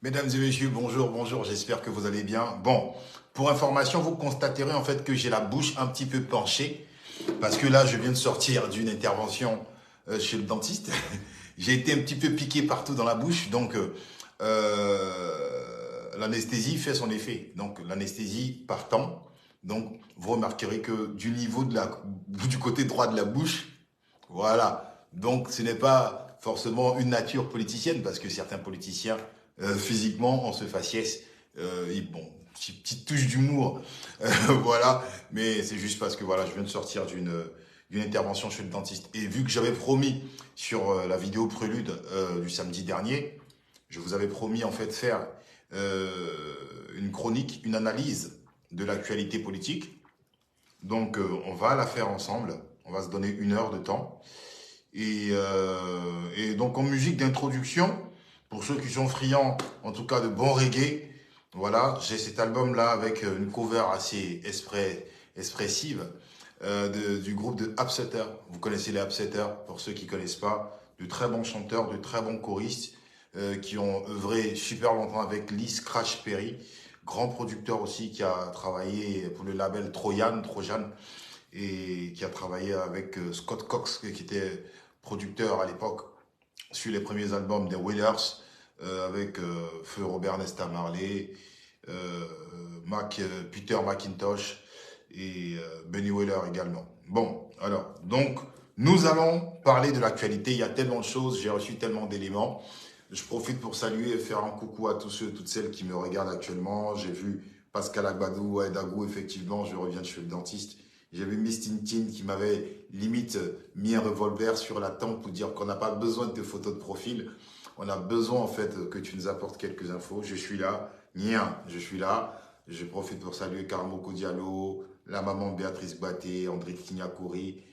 Mesdames et messieurs, bonjour, bonjour, j'espère que vous allez bien. Bon, pour information, vous constaterez en fait que j'ai la bouche un petit peu penchée parce que là, je viens de sortir d'une intervention chez le dentiste. J'ai été un petit peu piqué partout dans la bouche, donc l'anesthésie fait son effet. Donc l'anesthésie partant, donc vous remarquerez que du niveau du côté droit de la bouche, voilà. Donc ce n'est pas forcément une nature politicienne, parce que certains politiciens, physiquement, ont ce faciès. Bon, petite touche d'humour, voilà. Mais c'est juste parce que voilà, je viens de sortir d'une intervention chez le dentiste. Et vu que j'avais promis sur la vidéo prélude du samedi dernier, je vous avais promis en fait faire une chronique, une analyse de l'actualité politique. Donc on va la faire ensemble. On va se donner 1 heure de temps. Et donc en musique d'introduction, pour ceux qui sont friands, en tout cas de bon reggae, voilà, j'ai cet album-là avec une cover assez expressive du groupe de Upsetter. Vous connaissez les Upsetter, pour ceux qui ne connaissent pas, de très bons chanteurs, de très bons choristes qui ont œuvré super longtemps avec Lee Scratch Perry, grand producteur aussi qui a travaillé pour le label Trojan, et qui a travaillé avec Scott Cox, qui était producteur à l'époque sur les premiers albums des Wailers, avec Feu Robert Nesta Marley, euh, Peter McIntosh et Benny Wailer également. Bon, alors, donc, nous allons parler de l'actualité. Il y a tellement de choses, j'ai reçu tellement d'éléments. Je profite pour saluer et faire un coucou à tous ceux et toutes celles qui me regardent actuellement. J'ai vu Pascal Agbadou, Aïdagou, effectivement, je reviens de chez le dentiste. J'ai vu Miss Tintin qui m'avait limite mis un revolver sur la tempe pour dire qu'on n'a pas besoin de tes photos de profil. On a besoin en fait que tu nous apportes quelques infos. Je suis là, je suis là. Je profite pour saluer Karamoko Diallo, la maman Béatrice Baté, André Kinyakouri,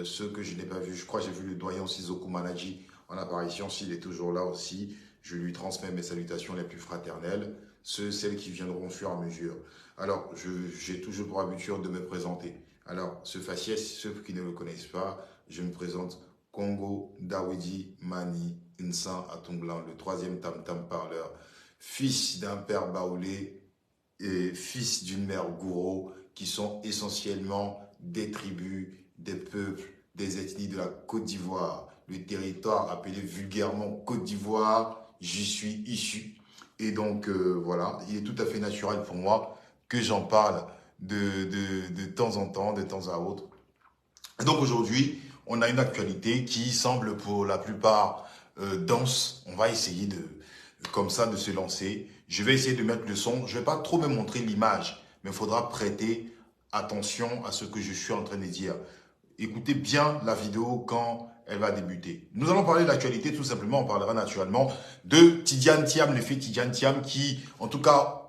ceux que je n'ai pas vus. Je crois que j'ai vu le doyen Sizoku Manaji en apparition. S'il est toujours là aussi, je lui transmets mes salutations les plus fraternelles. Celles qui viendront au fur et à mesure. Alors, j'ai toujours pour habitude de me présenter. Alors, ce faciès, ceux qui ne le connaissent pas, je me présente Congo Dawidi Mani Insan Atomblan, le troisième tam-tam parleur, fils d'un père baoulé et fils d'une mère gourou, qui sont essentiellement des tribus, des peuples, des ethnies de la Côte d'Ivoire. Le territoire appelé vulgairement Côte d'Ivoire, j'y suis issu. Et donc, voilà, il est tout à fait naturel pour moi que j'en parle de temps en temps, de temps à autre. Et donc aujourd'hui, on a une actualité qui semble pour la plupart dense. On va essayer comme ça, de se lancer. Je vais essayer de mettre le son. Je ne vais pas trop me montrer l'image, mais il faudra prêter attention à ce que je suis en train de dire. Écoutez bien la vidéo quand elle va débuter. Nous allons parler de l'actualité, tout simplement. On parlera naturellement de Tidiane Thiam, l'effet Tidiane Thiam qui, en tout cas,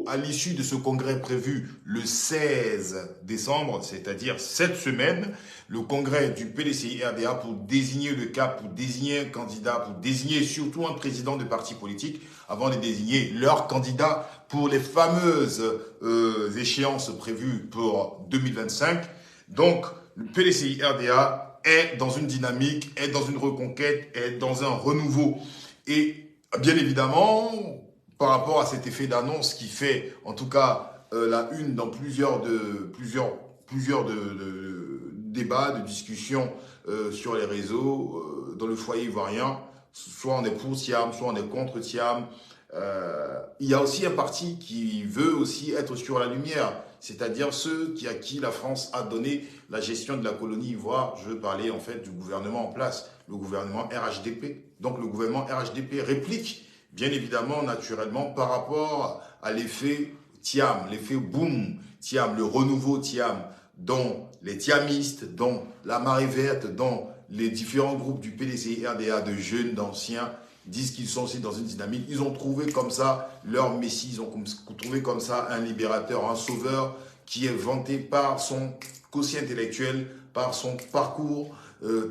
à l'issue de ce congrès prévu le 16 décembre, c'est-à-dire cette semaine, le congrès du PDCI-RDA pour désigner le cap, pour désigner un candidat, pour désigner surtout un président de parti politique, avant de désigner leur candidat pour les fameuses échéances prévues pour 2025. Donc, le PDCI-RDA est dans une dynamique, est dans une reconquête, est dans un renouveau. Et bien évidemment, par rapport à cet effet d'annonce qui fait, en tout cas, la une dans plusieurs débats, de discussions sur les réseaux, dans le foyer ivoirien, soit on est pour Thiam, soit on est contre Thiam. Il y a aussi un parti qui veut aussi être sur la lumière, c'est-à-dire ceux à qui la France a donné la gestion de la colonie ivoire. Je veux parler en fait du gouvernement en place, le gouvernement RHDP. Donc le gouvernement RHDP réplique, bien évidemment, naturellement, par rapport à l'effet Thiam, l'effet boom Thiam, le renouveau Thiam, dont les Thiamistes, dont la Marée Verte, dont les différents groupes du PDCI RDA, de jeunes, d'anciens, disent qu'ils sont aussi dans une dynamique. Ils ont trouvé comme ça leur messie, ils ont trouvé comme ça un libérateur, un sauveur qui est vanté par son quotient intellectuel, par son parcours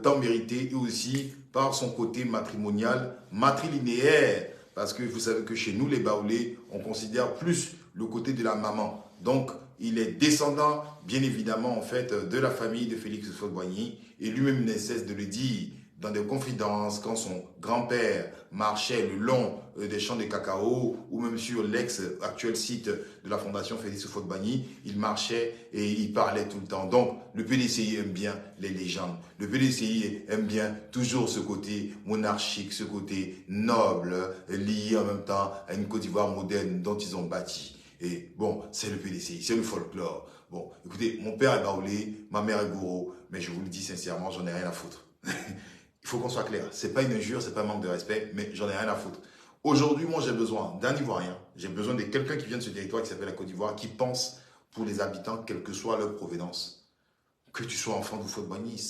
tant mérité et aussi par son côté matrimonial, matrilinéaire. Parce que vous savez que chez nous, les Baoulés, on considère plus le côté de la maman. Donc, il est descendant, bien évidemment, en fait, de la famille de Félix Houphouët-Boigny. Et lui-même ne cesse de le dire. dans des confidences, quand son grand-père marchait le long des champs de cacao, ou même sur l'ex-actuel site de la Fondation Félix Houphouët-Boigny, il marchait et il parlait tout le temps. Donc, le PDCI aime bien les légendes. Le PDCI aime bien toujours ce côté monarchique, ce côté noble, lié en même temps à une Côte d'Ivoire moderne dont ils ont bâti. Et bon, c'est le PDCI, c'est le folklore. Bon, écoutez, mon père est baoulé, ma mère est gourou, mais je vous le dis sincèrement, j'en ai rien à foutre. Il faut qu'on soit clair. C'est pas une injure, c'est pas un manque de respect, mais j'en ai rien à foutre. Aujourd'hui, moi, j'ai besoin d'un Ivoirien. J'ai besoin de quelqu'un qui vient de ce territoire qui s'appelle la Côte d'Ivoire, qui pense pour les habitants, quelle que soit leur provenance. Que tu sois enfant d'Houphouët-Boigny,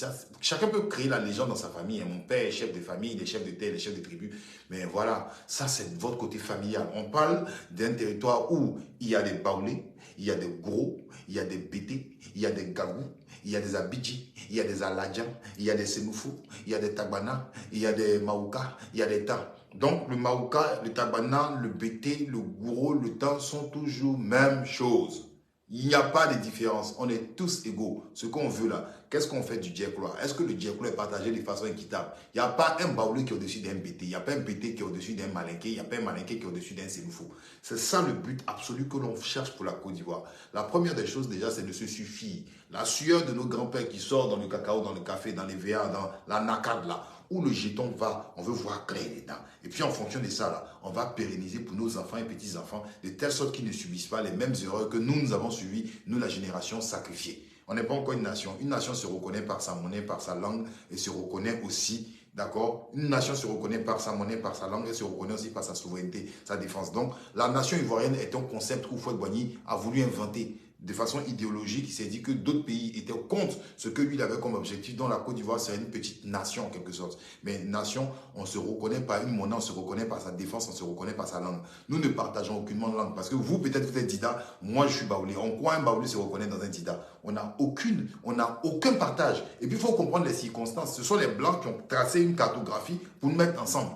chacun peut créer la légende dans sa famille. Mon père est chef de famille, il est chef de terre, il est chef de tribu. Mais voilà, ça, c'est votre côté familial. On parle d'un territoire où il y a des baoulés, il y a des gros, il y a des bétés, il y a des gagous, il y a des abidji, il y a des aladjans, il y a des senoufou, il y a des tagbana, il y a des maouka, il y a des tas. Donc, le maouka, le tagbana, le bété, le gouro, le temps sont toujours même chose. Il n'y a pas de différence. On est tous égaux. Ce qu'on veut là, qu'est-ce qu'on fait du diaklo? Est-ce que le diaklo est partagé de façon équitable? Il n'y a pas un baoulé qui est au-dessus d'un bété. Il n'y a pas un bété qui est au-dessus d'un malinqué. Il n'y a pas un malinqué qui est au-dessus d'un sénoufou. C'est ça le but absolu que l'on cherche pour la Côte d'Ivoire. La première des choses déjà, c'est de se suffire. La sueur de nos grands-pères qui sort dans le cacao, dans le café, dans les VA, dans la nacade là, où le jeton va, on veut voir clair dedans. Et puis en fonction de ça, là, on va pérenniser pour nos enfants et petits-enfants, de telle sorte qu'ils ne subissent pas les mêmes erreurs que nous avons suivies, nous, la génération sacrifiée. On n'est pas encore une nation. Une nation se reconnaît par sa monnaie, par sa langue, et se reconnaît aussi, d'accord? Une nation se reconnaît par sa monnaie, par sa langue, et se reconnaît aussi par sa souveraineté, sa défense. Donc, la nation ivoirienne est un concept qu'Houphouët-Boigny a voulu inventer de façon idéologique. Il s'est dit que d'autres pays étaient contre ce que lui il avait comme objectif, dont la Côte d'Ivoire serait une petite nation en quelque sorte. Mais nation, on se reconnaît par une monnaie, on se reconnaît par sa défense, on se reconnaît par sa langue. Nous ne partageons aucunement de langue. Parce que vous, peut-être vous êtes Dida, moi je suis baoulé. En quoi un baoulé se reconnaît dans un Dida? On n'a aucun partage. Et puis il faut comprendre les circonstances. Ce sont les Blancs qui ont tracé une cartographie pour nous mettre ensemble.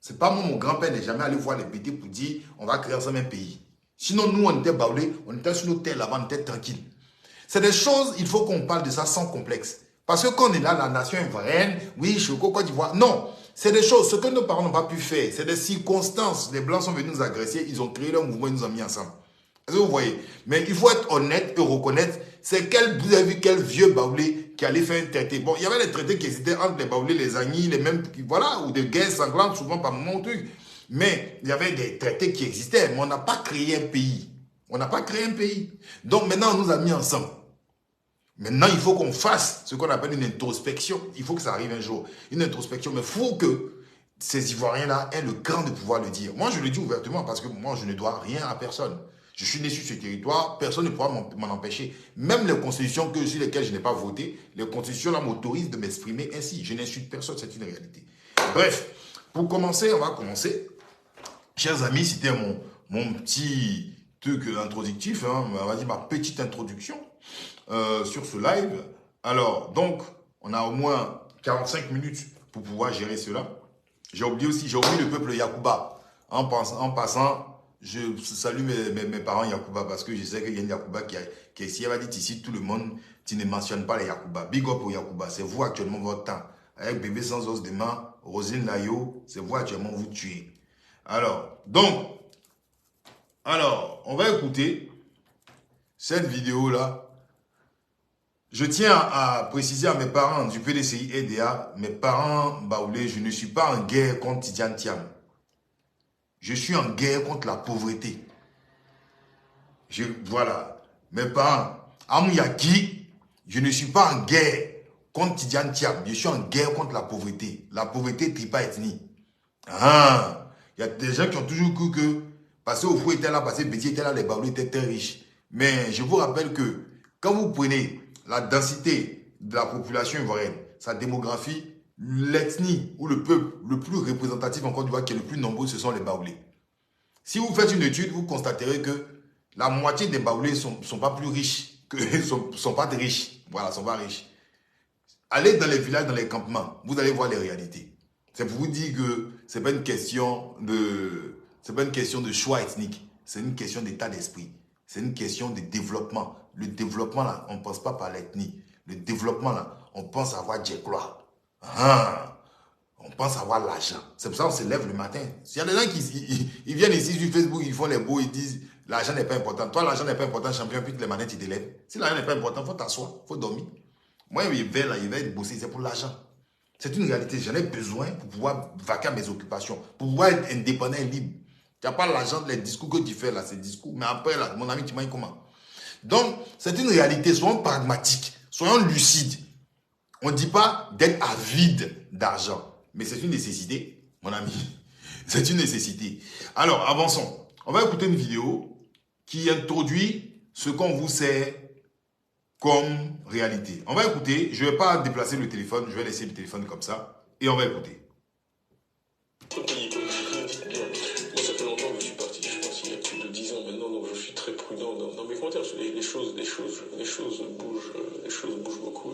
C'est pas moi, mon grand-père n'est jamais allé voir les BT pour dire on va créer ensemble un pays. Sinon, nous, on était baoulés, on était sur nos terres là-bas, on était tranquille. C'est des choses, il faut qu'on parle de ça sans complexe. Parce que quand on est là, la nation ivoirienne, oui, Choco, Côte d'Ivoire, non. C'est des choses, ce que nos parents n'ont pas pu faire, c'est des circonstances. Les Blancs sont venus nous agresser, ils ont créé leur mouvement, ils nous ont mis ensemble. Est-ce que vous voyez? Mais il faut être honnête et reconnaître, vous avez vu quel vieux baoulé qui allait faire un traité. Bon, il y avait des traités qui existaient entre les baoulés, les agnis, les mêmes, voilà, ou des guerres sanglantes, souvent par moment, truc. Mais il y avait des traités qui existaient, mais on n'a pas créé un pays. On n'a pas créé un pays. Donc maintenant, on nous a mis ensemble. Maintenant, il faut qu'on fasse ce qu'on appelle une introspection. Il faut que ça arrive un jour. Une introspection, mais il faut que ces Ivoiriens-là aient le cran de pouvoir le dire. Moi, je le dis ouvertement parce que moi, je ne dois rien à personne. Je suis né sur ce territoire, personne ne pourra m'en empêcher. Même les constitutions sur lesquelles je n'ai pas voté, les constitutions-là m'autorisent de m'exprimer ainsi. Je n'insulte personne, c'est une réalité. Bref, pour commencer, on va commencer. Chers amis, c'était mon petit truc introductif, hein, on va dire ma petite introduction sur ce live. Alors, donc, on a au moins 45 minutes pour pouvoir gérer cela. J'ai oublié le peuple Yakuba. En passant, je salue mes parents Yakuba parce que je sais qu'il y a une Yakuba qui est ici. Elle va dire ici, tout le monde, tu ne mentionnes pas les Yakuba. Big up aux Yakuba, c'est vous actuellement votre temps. Avec bébé sans os de main, Rosine Layo, c'est vous actuellement vous tuez. Alors, on va écouter cette vidéo-là. Je tiens à préciser à mes parents du PDCI EDA, mes parents baoulés, je ne suis pas en guerre contre Tidiane Thiam. Je suis en guerre contre la pauvreté. Voilà, mes parents, Amouyaki, je ne suis pas en guerre contre Tidiane Thiam. Je suis en guerre contre la pauvreté. La pauvreté tripa ethnie. Ah! Il y a des gens qui ont toujours cru que parce que Oufou était là, parce que Béti était là, les baoulés étaient très riches. Mais je vous rappelle que quand vous prenez la densité de la population ivoirienne, sa démographie, l'ethnie ou le peuple le plus représentatif en Côte d'Ivoire qui est le plus nombreux, ce sont les baoulés. Si vous faites une étude, vous constaterez que la moitié des baoulés ne sont pas plus riches, sont pas riches. Voilà, sont pas riches. Allez dans les villages, dans les campements, vous allez voir les réalités. C'est pour vous dire que c'est pas une question de choix ethnique. C'est une question d'état d'esprit. C'est une question de développement. Le développement, là, on ne pense pas par l'ethnie. Le développement, là, on pense avoir Djekloa. Ah. On pense avoir l'argent. C'est pour ça qu'on se lève le matin. S'il y a des gens qui ils viennent ici sur Facebook, ils font les beaux, ils disent l'argent n'est pas important. Toi, l'argent n'est pas important, champion, puis que les manettes, tu te lèves. Si l'argent n'est pas important, il faut t'asseoir, il faut dormir. Moi, il va bosser, c'est pour l'argent. C'est une réalité. J'en ai besoin pour pouvoir vaquer à mes occupations, pour pouvoir être indépendant et libre. Tu n'as pas l'argent, les discours que tu fais là, c'est discours. Mais après, là, mon ami, tu m'as comment? Donc, c'est une réalité. Soyons pragmatiques, soyons lucides. On ne dit pas d'être avide d'argent. Mais c'est une nécessité, mon ami. C'est une nécessité. Alors, avançons. On va écouter une vidéo qui introduit ce qu'on vous sait comme réalité. On va écouter. Je ne vais pas déplacer le téléphone. Je vais laisser le téléphone comme ça. Et on va écouter. Moi, ça fait longtemps que je suis parti. Je pense qu'il y a plus de 10 ans maintenant. Donc, je suis très prudent dans mes commentaires. Les choses bougent beaucoup.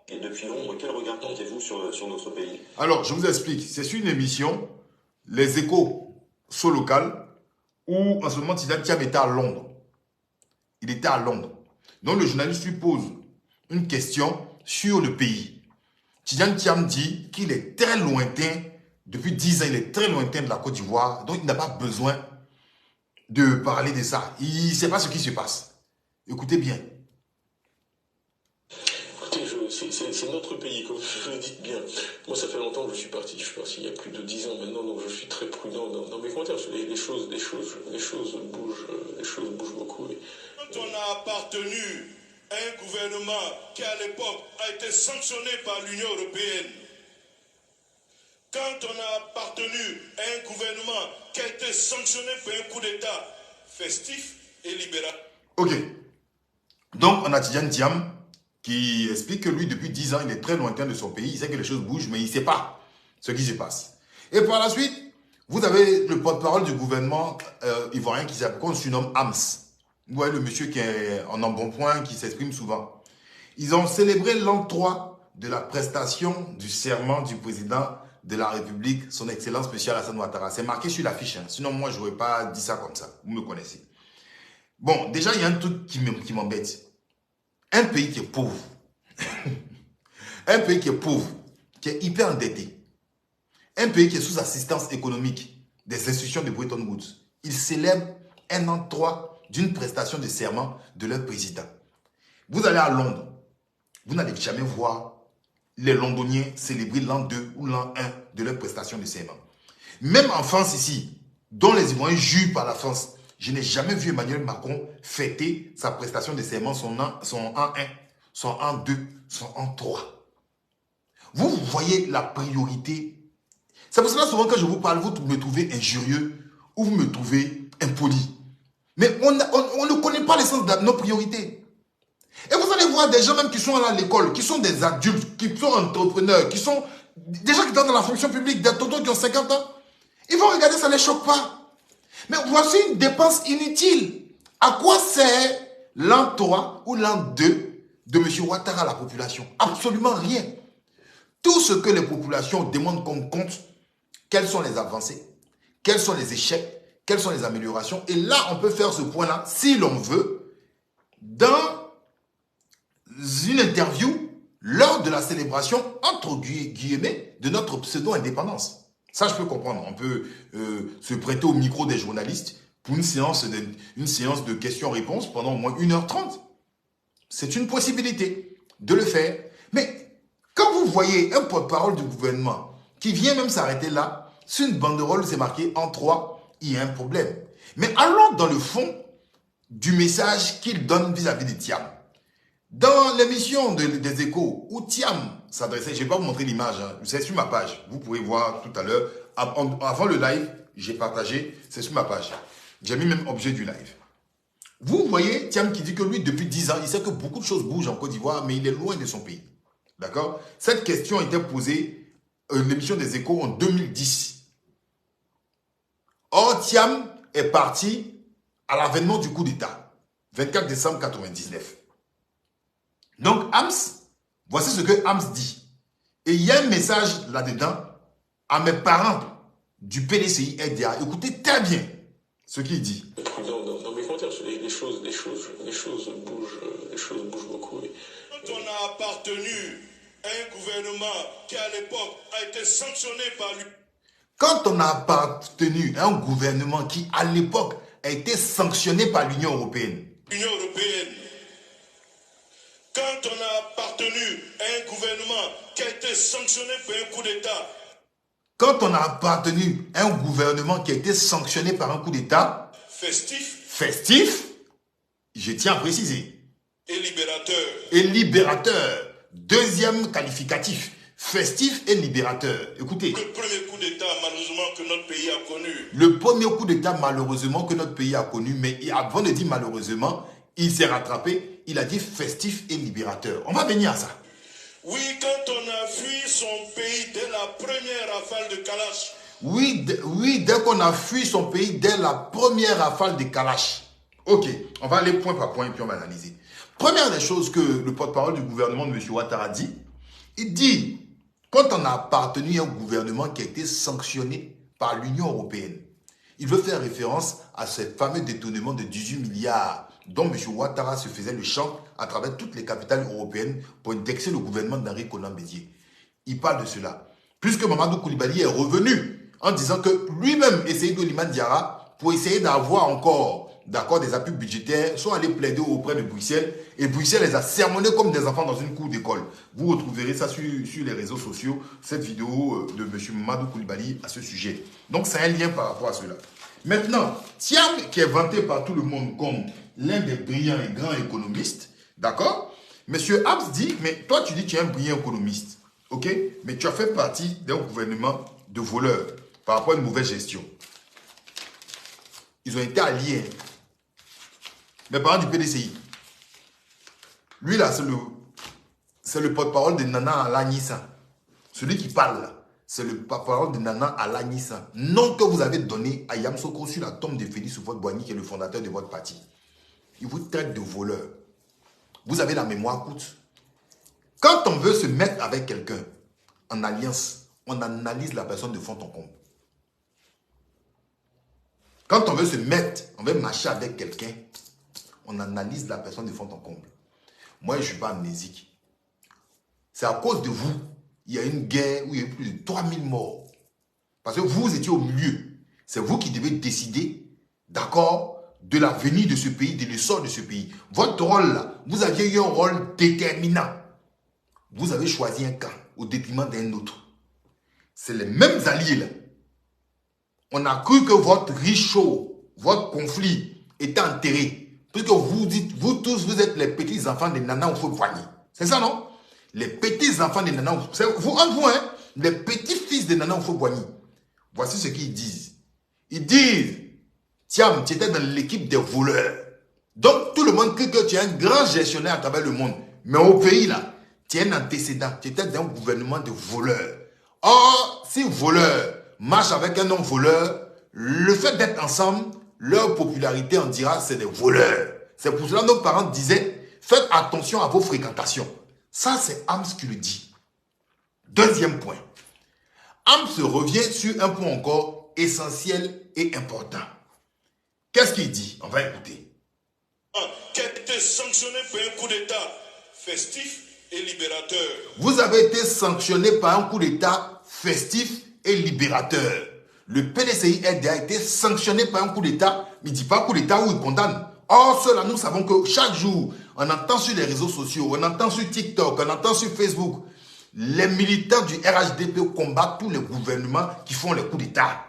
Et depuis Londres, quel regard portez-vous sur notre pays? Alors, je vous explique. C'est sur une émission, Les Échos, so local, où en ce moment, Tidjane Thiam était à Londres. Il était à Londres. Donc, le journaliste lui pose une question sur le pays. Tidjane Thiam dit qu'il est très lointain, depuis 10 ans, il est très lointain de la Côte d'Ivoire. Donc, il n'a pas besoin de parler de ça. Il ne sait pas ce qui se passe. Écoutez bien. C'est notre pays, comme vous le dites bien. Moi, ça fait longtemps que je suis parti. Je suis parti il y a plus de 10 ans maintenant, donc je suis très prudent dans mes commentaires. Les choses bougent beaucoup. Quand on a appartenu à un gouvernement qui, à l'époque, a été sanctionné par l'Union européenne, quand on a appartenu à un gouvernement qui a été sanctionné par un coup d'État festif et libéral. Ok. Donc, on a Tidjane Thiam qui explique que lui, depuis 10 ans, il est très lointain de son pays. Il sait que les choses bougent, mais il ne sait pas ce qui se passe. Et par la suite, vous avez le porte-parole du gouvernement ivoirien qu'on surnomme Ams. Vous voyez le monsieur qui est en embonpoint, qui s'exprime souvent. Ils ont célébré l'an 3 de la prestation du serment du président de la République, son Excellence M. Alassane Ouattara. C'est marqué sur l'affiche. Hein. Sinon, moi, je n'aurais pas dit ça comme ça. Vous me connaissez. Bon, déjà, il y a un truc qui m'embête. Un pays qui est pauvre, un pays qui est pauvre, qui est hyper endetté, un pays qui est sous assistance économique des institutions de Bretton Woods, ils célèbrent un an 3 d'une prestation de serment de leur président. Vous allez à Londres, vous n'allez jamais voir les Londoniens célébrer l'an 2 ou l'an 1 de leur prestation de serment. Même en France ici, dont les Ivoiriens jurent par la France, je n'ai jamais vu Emmanuel Macron fêter sa prestation de serment, son an 1, son an 2, son an 3. Vous voyez la priorité. C'est pour cela souvent que je vous parle, vous me trouvez injurieux ou vous me trouvez impoli. Mais on ne connaît pas l'essence de nos priorités. Et vous allez voir des gens même qui sont à l'école, qui sont des adultes, qui sont entrepreneurs, qui sont des gens qui sont dans la fonction publique, des tontons qui ont 50 ans. Ils vont regarder, ça ne les choque pas. Mais voici une dépense inutile. À quoi sert l'an 3 ou l'an 2 de M. Ouattara à la population? Absolument rien. Tout ce que les populations demandent comme compte, quelles sont les avancées, quels sont les échecs, quelles sont les améliorations. Et là, on peut faire ce point-là, si l'on veut, dans une interview lors de la célébration, entre guillemets, de notre pseudo-indépendance. Ça, je peux comprendre. On peut se prêter au micro des journalistes pour une séance de questions-réponses pendant au moins 1h30. C'est une possibilité de le faire. Mais quand vous voyez un porte-parole du gouvernement qui vient même s'arrêter là, sur une banderole, c'est marqué en 3, il y a un problème. Mais allons dans le fond du message qu'il donne vis-à-vis de Thiam. Dans l'émission des Échos, où Thiam s'adressait, je ne vais pas vous montrer l'image, hein, c'est sur ma page. Vous pouvez voir tout à l'heure. Avant le live, j'ai partagé, c'est sur ma page. J'ai mis même objet du live. Vous voyez Thiam qui dit que lui, depuis 10 ans, il sait que beaucoup de choses bougent en Côte d'Ivoire, mais il est loin de son pays. D'accord? Cette question était posée l'émission des Échos en 2010. Or, Thiam est parti à l'avènement du coup d'État, 24 décembre 1999. Donc, Ams, voici ce que Ams dit. Et il y a un message là-dedans à mes parents du PDCI RDA. Écoutez très bien ce qu'il dit. Dans mes commentaires, les choses bougent beaucoup. Quand on a appartenu un gouvernement qui à l'époque a été sanctionné par lui. Quand on a appartenu à un gouvernement qui à l'époque a été sanctionné par l'Union européenne. L'Union européenne. Quand on a appartenu à un gouvernement qui a été sanctionné par un coup d'État. Quand on a appartenu à un gouvernement qui a été sanctionné par un coup d'État. Festif. Festif, je tiens à préciser. Et libérateur. Et libérateur. Deuxième qualificatif. Festif et libérateur. Écoutez. Le premier coup d'État, malheureusement, que notre pays a connu. Le premier coup d'État, malheureusement, que notre pays a connu, mais avant de dire malheureusement, il s'est rattrapé. Il a dit festif et libérateur. On va venir à ça. Oui, quand on a fui son pays dès la première rafale de Kalash. Oui, dès qu'on a fui son pays, dès la première rafale de Kalash. Ok, on va aller point par point et puis on va analyser. Première des choses que le porte-parole du gouvernement de M. Ouattara dit, il dit, quand on a appartenu à un gouvernement qui a été sanctionné par l'Union européenne, il veut faire référence à ce fameux détournement de 18 milliards dont M. Ouattara se faisait le champ à travers toutes les capitales européennes pour indexer le gouvernement d'Henri Konan Bédié. Il parle de cela. Puisque Mamadou Koulibaly est revenu en disant que lui-même essayait de Liman Diarra pour essayer d'avoir encore des appuis budgétaires, sont allés plaider auprès de Bruxelles et Bruxelles les a sermonnés comme des enfants dans une cour d'école. Vous retrouverez ça sur les réseaux sociaux, cette vidéo de M. Mamadou Koulibaly à ce sujet. Donc c'est un lien par rapport à cela. Maintenant, Thiam, qui est vanté par tout le monde comme l'un des brillants et grands économistes, d'accord? M. Abs dit, mais toi tu dis que tu es un brillant économiste, ok? Mais tu as fait partie d'un gouvernement de voleurs par rapport à une mauvaise gestion. Ils ont été alliés. Mes parents du PDCI. Lui là, c'est le porte-parole de Nana Alagnissa. Celui qui parle là, c'est le porte-parole de Nana Alagnissa. Nom que vous avez donné à Yamsoko sur la tombe de Félix Houphouët-Boigny, qui est le fondateur de votre parti. Il vous traite de voleur. Vous avez la mémoire courte. Quand on veut se mettre avec quelqu'un en alliance, on analyse la personne de fond en comble. Quand on veut se mettre, on veut marcher avec quelqu'un, on analyse la personne de fond en comble. Moi, je ne suis pas amnésique. C'est à cause de vous. Il y a une guerre où il y a eu plus de 3000 morts. Parce que vous étiez au milieu. C'est vous qui devez décider, d'accord, de l'avenir de ce pays, de l'essor de ce pays. Votre rôle là, vous aviez eu un rôle déterminant. Vous avez choisi un camp au détriment d'un autre. C'est les mêmes alliés là. On a cru que votre richaud, votre conflit était enterré. Puisque vous dites, vous tous, vous êtes les petits enfants de Nana Houphouët-Boigny. C'est ça, non? Les petits enfants de Nana Houphouët-Boigny. C'est vous, entre vous, hein? Les petits-fils de Nana Houphouët-Boigny. Voici ce qu'ils disent. Ils disent, Thiam, tu étais dans l'équipe des voleurs. Donc, tout le monde crie que tu es un grand gestionnaire à travers le monde. Mais au pays, là, tu es un antécédent. Tu étais dans un gouvernement de voleurs. Or, si voleurs marchent avec un non-voleur, le fait d'être ensemble, leur popularité, on dira, c'est des voleurs. C'est pour cela que nos parents disaient, faites attention à vos fréquentations. Ça, c'est Ams qui le dit. Deuxième point. Ams revient sur un point encore essentiel et important. Qu'est-ce qu'il dit? On va écouter. Qui a été sanctionné par un coup d'État festif et libérateur. Vous avez été sanctionné par un coup d'État festif et libérateur. Le PDCI-RDA a été sanctionné par un coup d'État, mais il ne dit pas coup d'État où il condamne. Or, cela, nous savons que chaque jour, on entend sur les réseaux sociaux, on entend sur TikTok, on entend sur Facebook, les militants du RHDP combattent tous les gouvernements qui font les coups d'État.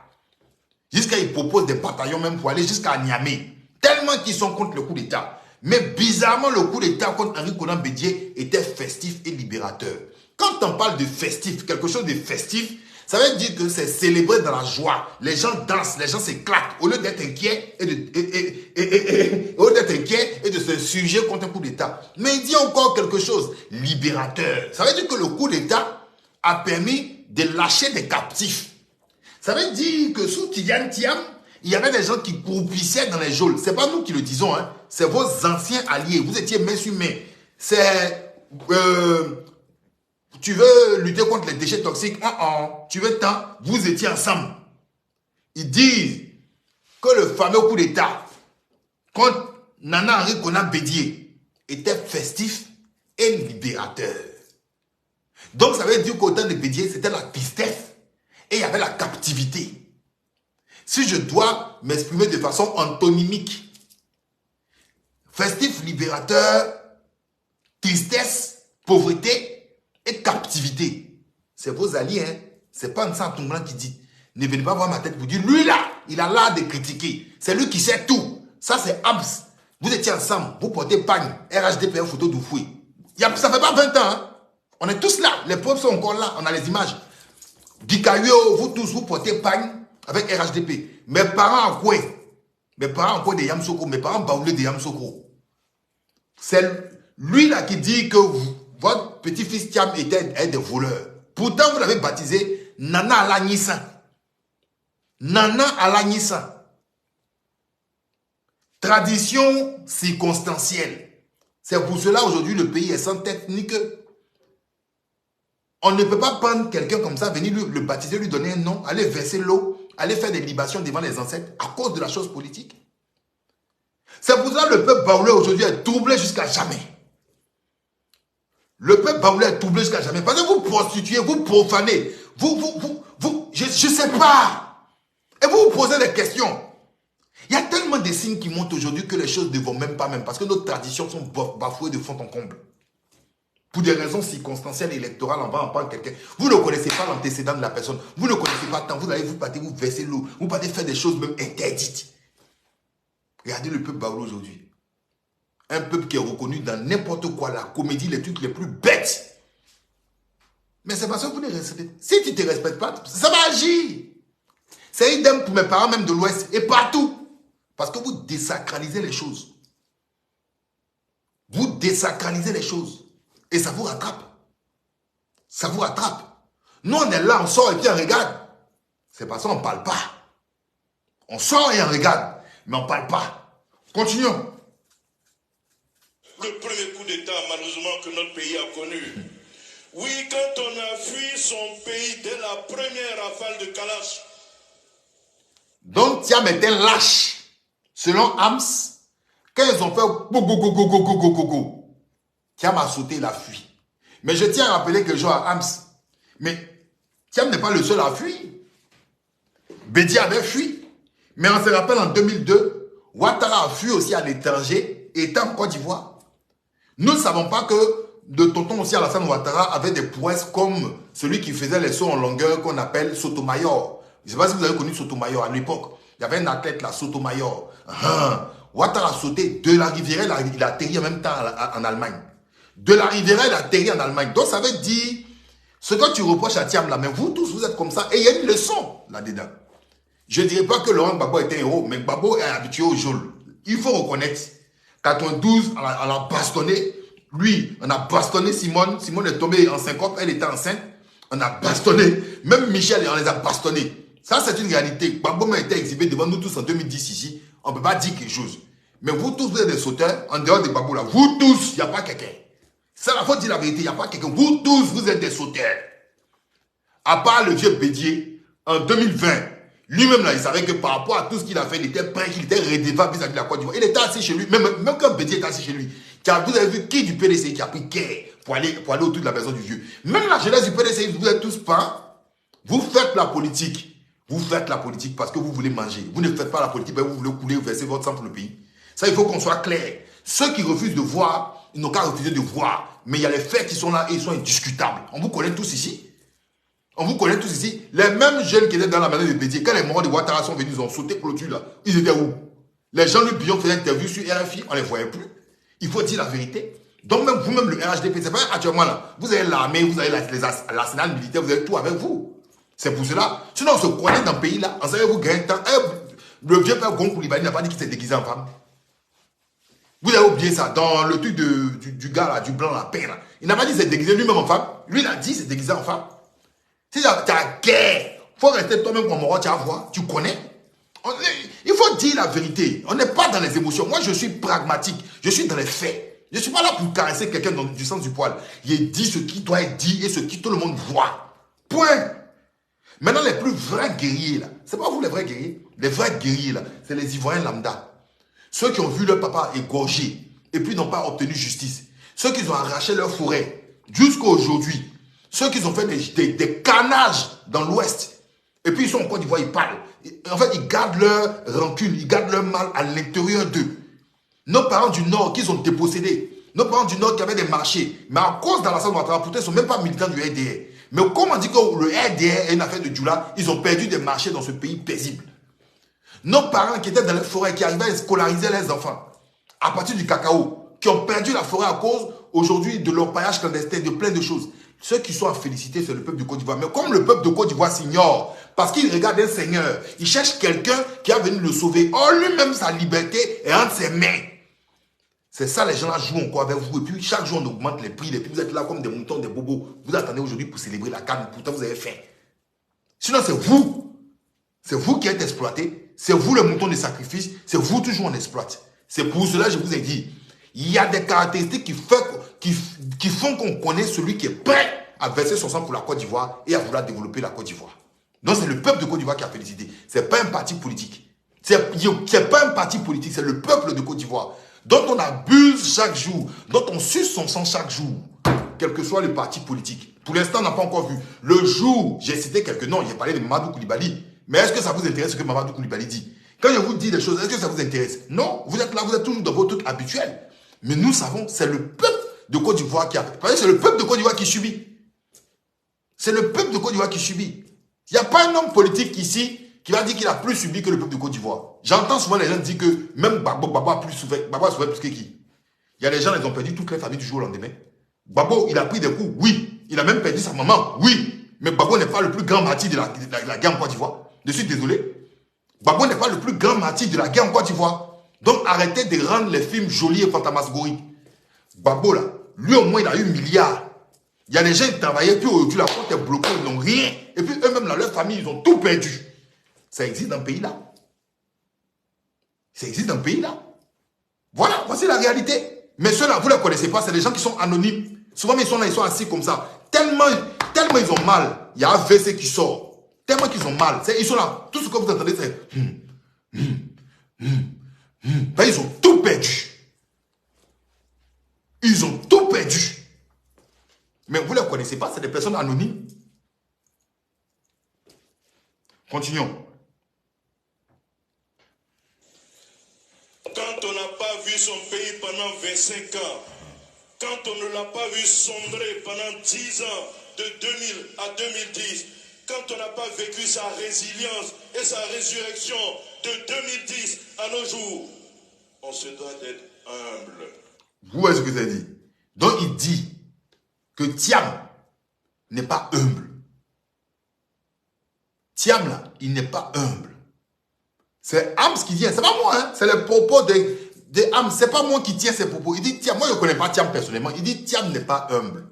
Jusqu'à ils proposent des bataillons même pour aller jusqu'à Niamey. Tellement qu'ils sont contre le coup d'État. Mais bizarrement, le coup d'État contre Henri Konan Bédié était festif et libérateur. Quand on parle de festif, quelque chose de festif, ça veut dire que c'est célébré dans la joie. Les gens dansent, les gens s'éclatent. Au lieu d'être inquiets et de se sujet contre un coup d'État. Mais il dit encore quelque chose, libérateur. Ça veut dire que le coup d'État a permis de lâcher des captifs. Ça veut dire que sous Tidjane Thiam, il y avait des gens qui croupissaient dans les geôles. Ce n'est pas nous qui le disons, hein. C'est vos anciens alliés. Vous étiez main sur main. C'est... tu veux lutter contre les déchets toxiques, tu veux tant, vous étiez ensemble. Ils disent que le fameux coup d'État contre Nana Henri Konan Bédié était festif et libérateur. Donc ça veut dire qu'au temps de Bédié, c'était la tristesse et il y avait la captivité. Si je dois m'exprimer de façon antonymique, festif libérateur, tristesse, pauvreté et captivité. C'est vos alliés, hein. C'est pas un Santoumlan qui dit. Ne venez pas voir ma tête pour dire, lui là, il a l'art de critiquer. C'est lui qui sait tout. Ça c'est Abs. Vous étiez ensemble, vous portez pagne, RHDP, photo d'Oufoué. Ça fait pas 20 ans, hein. On est tous là, les preuves sont encore là, on a les images. Dikayo, vous tous, vous portez pagne avec RHDP. Mes parents en quoi? Mes parents en quoi de Yamsoko? Mes parents baoulés de Yamsoko. C'est lui là qui dit que votre petit-fils Thiam est des voleurs. Pourtant, vous l'avez baptisé Nana Alagnissa. Nana Alagnissa. Tradition circonstancielle. C'est pour cela aujourd'hui le pays est sans tête ni queue. On ne peut pas prendre quelqu'un comme ça, venir le baptiser, lui donner un nom, aller verser l'eau, aller faire des libations devant les ancêtres à cause de la chose politique. C'est pour ça que le peuple baoulé aujourd'hui est troublé jusqu'à jamais. Le peuple baoulé est troublé jusqu'à jamais. Parce que vous prostituez, vous profanez, je ne sais pas. Et vous vous posez des questions. Il y a tellement de signes qui montrent aujourd'hui que les choses ne vont même pas même. Parce que nos traditions sont bafouées de fond en comble. Pour des raisons circonstancielles électorales, on va en prendre quelqu'un. Vous ne connaissez pas l'antécédent de la personne. Vous ne connaissez pas tant. Vous allez vous partez, vous verser l'eau. Vous partez faire des choses même interdites. Regardez le peuple baoulé aujourd'hui. Un peuple qui est reconnu dans n'importe quoi, la comédie, les trucs les plus bêtes. Mais c'est parce que vous ne respectez pas. Si tu ne te respectes pas, ça va agir. C'est idem pour mes parents même de l'Ouest et partout. Parce que vous désacralisez les choses. Vous désacralisez les choses. Et ça vous rattrape. Ça vous rattrape. Nous, on est là, on sort et puis on regarde. C'est parce qu'on ne parle pas. On sort et on regarde. Mais on ne parle pas. Continuons. Le premier coup d'État, malheureusement, que notre pays a connu. Oui, quand on a fui son pays dès la première rafale de Kalash. Donc, Thiam était lâche. Selon Hams, quand ils ont fait go, Thiam a sauté, il a fui. Mais je tiens à rappeler que je joue à Hams. Mais Thiam n'est pas le seul à fuir. Bédié avait fui. Mais on se rappelle en 2002, Ouattara a fui aussi à l'étranger et était en Côte d'Ivoire. Nous ne savons pas que de tonton aussi Alassane Ouattara avait des prouesses comme celui qui faisait les sauts en longueur qu'on appelle Sotomayor. Je ne sais pas si vous avez connu Sotomayor à l'époque. Il y avait un athlète là, Sotomayor. Ouattara a sauté de la Riviera, il a atterri en même temps en Allemagne. De la Riviera, il a atterri en Allemagne. Donc ça veut dire, ce que tu reproches à Thiam là, mais vous tous, vous êtes comme ça. Et il y a une leçon là-dedans. Je ne dirais pas que Laurent Gbagbo est un héros, mais Gbagbo est habitué au geôle. Il faut reconnaître. 92, on a bastonné. Lui, on a bastonné Simone. Simone est tombée en syncope, elle était enceinte. On a bastonné. Même Michel, on les a bastonnés. Ça, c'est une réalité. Gbagbo a été exhibé devant nous tous en 2010 ici. On ne peut pas dire quelque chose. Mais vous tous, vous êtes des sauteurs, en dehors de Gbagbo là. Vous tous, il n'y a pas quelqu'un. C'est la faute de dire la vérité, il n'y a pas quelqu'un. Vous tous, vous êtes des sauteurs. À part le vieux Bédié, en 2020, lui-même là, il savait que par rapport à tout ce qu'il a fait, il était prêt, qu'il était redevable vis-à-vis de la Côte d'Ivoire. Il était assis chez lui, même quand Bédié était assis chez lui. Car vous avez vu qui du PDC qui a pris quai pour aller autour de la maison du vieux. Même la jeunesse du PDC, vous êtes tous pas. Vous faites la politique. Vous faites la politique parce que vous voulez manger. Vous ne faites pas la politique parce que vous voulez couler ou verser votre sang pour le pays. Ça, il faut qu'on soit clair. Ceux qui refusent de voir, ils n'ont qu'à refuser de voir. Mais il y a les faits qui sont là et ils sont indiscutables. On vous connaît tous ici. On vous connaît tous ici. Les mêmes jeunes qui étaient dans la maison de Bédié, quand les morts de Ouattara sont venus, ils ont sauté clôture là. Ils étaient où? Les gens Luc Billon faisaient une interview sur RFI, on ne les voyait plus. Il faut dire la vérité. Donc même vous-même, le RHDP, c'est pas actuellement là. Vous avez l'armée, vous avez l'arsenal militaire, vous avez tout avec vous. C'est pour cela. Sinon, on se connaît dans le pays là. On savait vous gagner le temps. Le vieux père Gon Koulibaly n'a pas dit qu'il s'est déguisé en femme. Vous avez oublié ça dans le truc du gars là, du blanc, la paix là. Il n'a pas dit qu'il s'est déguisé lui-même en femme. Lui, il a dit qu'il s'est déguisé en femme. Si tu as guerre, il faut rester toi-même comme Moro, tu vas voir. Tu connais. Il faut dire la vérité. On n'est pas dans les émotions. Moi, je suis pragmatique. Je suis dans les faits. Je ne suis pas là pour caresser quelqu'un du sens du poil. Il dit ce qui doit être dit et ce qui tout le monde voit. Point. Maintenant, les plus vrais guerriers, là, c'est pas vous les vrais guerriers. Les vrais guerriers, là, c'est les Ivoiriens lambda. Ceux qui ont vu leur papa égorgé et puis n'ont pas obtenu justice. Ceux qui ont arraché leur forêt jusqu'à aujourd'hui. Ceux qui ont fait des carnages dans l'Ouest. Et puis ils sont en Côte d'Ivoire, ils parlent. En fait, ils gardent leur rancune, ils gardent leur mal à l'intérieur d'eux. Nos parents du Nord qui sont dépossédés, nos parents du Nord qui avaient des marchés, mais à cause d'Alassane Ouattara, pourtant ils ne sont même pas militants du RDR. Mais comme on dit que le RDR est une affaire de Djoula, ils ont perdu des marchés dans ce pays paisible. Nos parents qui étaient dans les forêts, qui arrivaient à scolariser les enfants, à partir du cacao, qui ont perdu la forêt à cause aujourd'hui de l'orpaillage clandestin, de plein de choses. Ceux qui sont à féliciter, c'est le peuple de Côte d'Ivoire. Mais comme le peuple de Côte d'Ivoire s'ignore, parce qu'il regarde un seigneur, il cherche quelqu'un qui va venir le sauver. Or, lui-même, sa liberté est entre ses mains. C'est ça, les gens là jouent encore avec vous. Et puis, chaque jour, on augmente les prix. Et puis, vous êtes là comme des moutons, des bobos. Vous attendez aujourd'hui pour célébrer la canne. Pourtant, vous avez faim. Sinon, c'est vous. C'est vous qui êtes exploité. C'est vous le mouton de sacrifice. C'est vous toujours on exploite. C'est pour cela que je vous ai dit, il y a des caractéristiques qui font qu'on connaît celui qui est prêt à verser son sang pour la Côte d'Ivoire et à vouloir développer la Côte d'Ivoire. Donc, c'est le peuple de Côte d'Ivoire qui a félicité. Ce n'est pas un parti politique. C'est pas un parti politique, c'est le peuple de Côte d'Ivoire. Dont on abuse chaque jour, dont on suce son sang chaque jour, quel que soit le parti politique. Pour l'instant, on n'a pas encore vu. Le jour, j'ai cité quelques noms, j'ai parlé de Mamadou Koulibaly. Mais est-ce que ça vous intéresse ce que Mamadou Koulibaly dit? Quand je vous dis des choses, est-ce que ça vous intéresse? Non, vous êtes là, vous êtes toujours dans vos trucs habituels. Mais nous savons, c'est le peuple de Côte d'Ivoire qui a... C'est le peuple de Côte d'Ivoire qui subit. C'est le peuple de Côte d'Ivoire qui subit. Il n'y a pas un homme politique ici qui va dire qu'il a plus subi que le peuple de Côte d'Ivoire. J'entends souvent les gens dire que même Gbagbo a plus souffert. Gbagbo a souffert plus que qui? Il y a des gens, ils ont perdu toutes les familles du jour au lendemain. Gbagbo, il a pris des coups, oui. Il a même perdu sa maman, oui. Mais Gbagbo n'est pas le plus grand martyr de la guerre en Côte d'Ivoire. Je suis désolé. Gbagbo n'est pas le plus grand martyr de la guerre en Côte d'Ivoire. Donc arrêtez de rendre les films jolis et fantasmagoriques. Gbagbo là, lui au moins il a eu milliards. Il y a des gens qui travaillaient, puis aujourd'hui la compte est bloquée, ils n'ont rien. Et puis eux-mêmes, leur famille, ils ont tout perdu. Ça existe dans le pays là. Ça existe dans le pays là. Voilà, voici la réalité. Mais ceux-là, vous ne les connaissez pas, c'est des gens qui sont anonymes. Souvent, ils sont là, ils sont assis comme ça. Tellement ils ont mal. Il y a un VC qui sort. Tellement qu'ils ont mal. Ils sont là. Tout ce que vous entendez, c'est... Ben, ils ont tout perdu. Ils ont tout perdu. Mais vous ne les connaissez pas, c'est des personnes anonymes. Continuons. Quand on n'a pas vu son pays pendant 25 ans, quand on ne l'a pas vu sombrer pendant 10 ans, de 2000 à 2010, quand on n'a pas vécu sa résilience et sa résurrection de 2010 à nos jours, on se doit d'être humble. Vous voyez ce que ça dit? Donc il dit que Thiam n'est pas humble. Thiam là, il n'est pas humble. C'est Hams qui dit, c'est pas moi, hein? C'est les propos de Hams. C'est pas moi qui tiens ces propos. Il dit Thiam, moi je ne connais pas Thiam personnellement. Il dit Thiam n'est pas humble.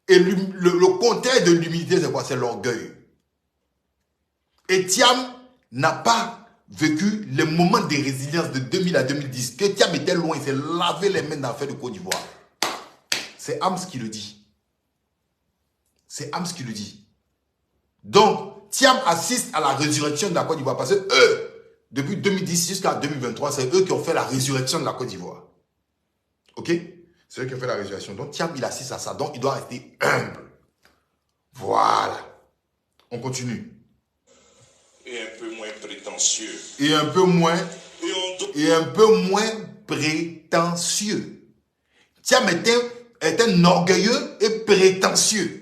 Et le contraire de l'humilité, c'est quoi? C'est l'orgueil. Et Thiam n'a pas vécu les moments de résilience de 2000 à 2010. Que Thiam était loin, il s'est lavé les mains dans l'affaire de Côte d'Ivoire. C'est Hams qui le dit. C'est Hams qui le dit. Donc, Thiam assiste à la résurrection de la Côte d'Ivoire parce que eux, depuis 2010 jusqu'à 2023, c'est eux qui ont fait la résurrection de la Côte d'Ivoire. Ok? C'est eux qui ont fait la résurrection. Donc, Thiam, il assiste à ça. Donc, il doit rester humble. Voilà. On continue. Et un peu moins prétentieux. Et un peu moins prétentieux. Thiam est un orgueilleux et prétentieux.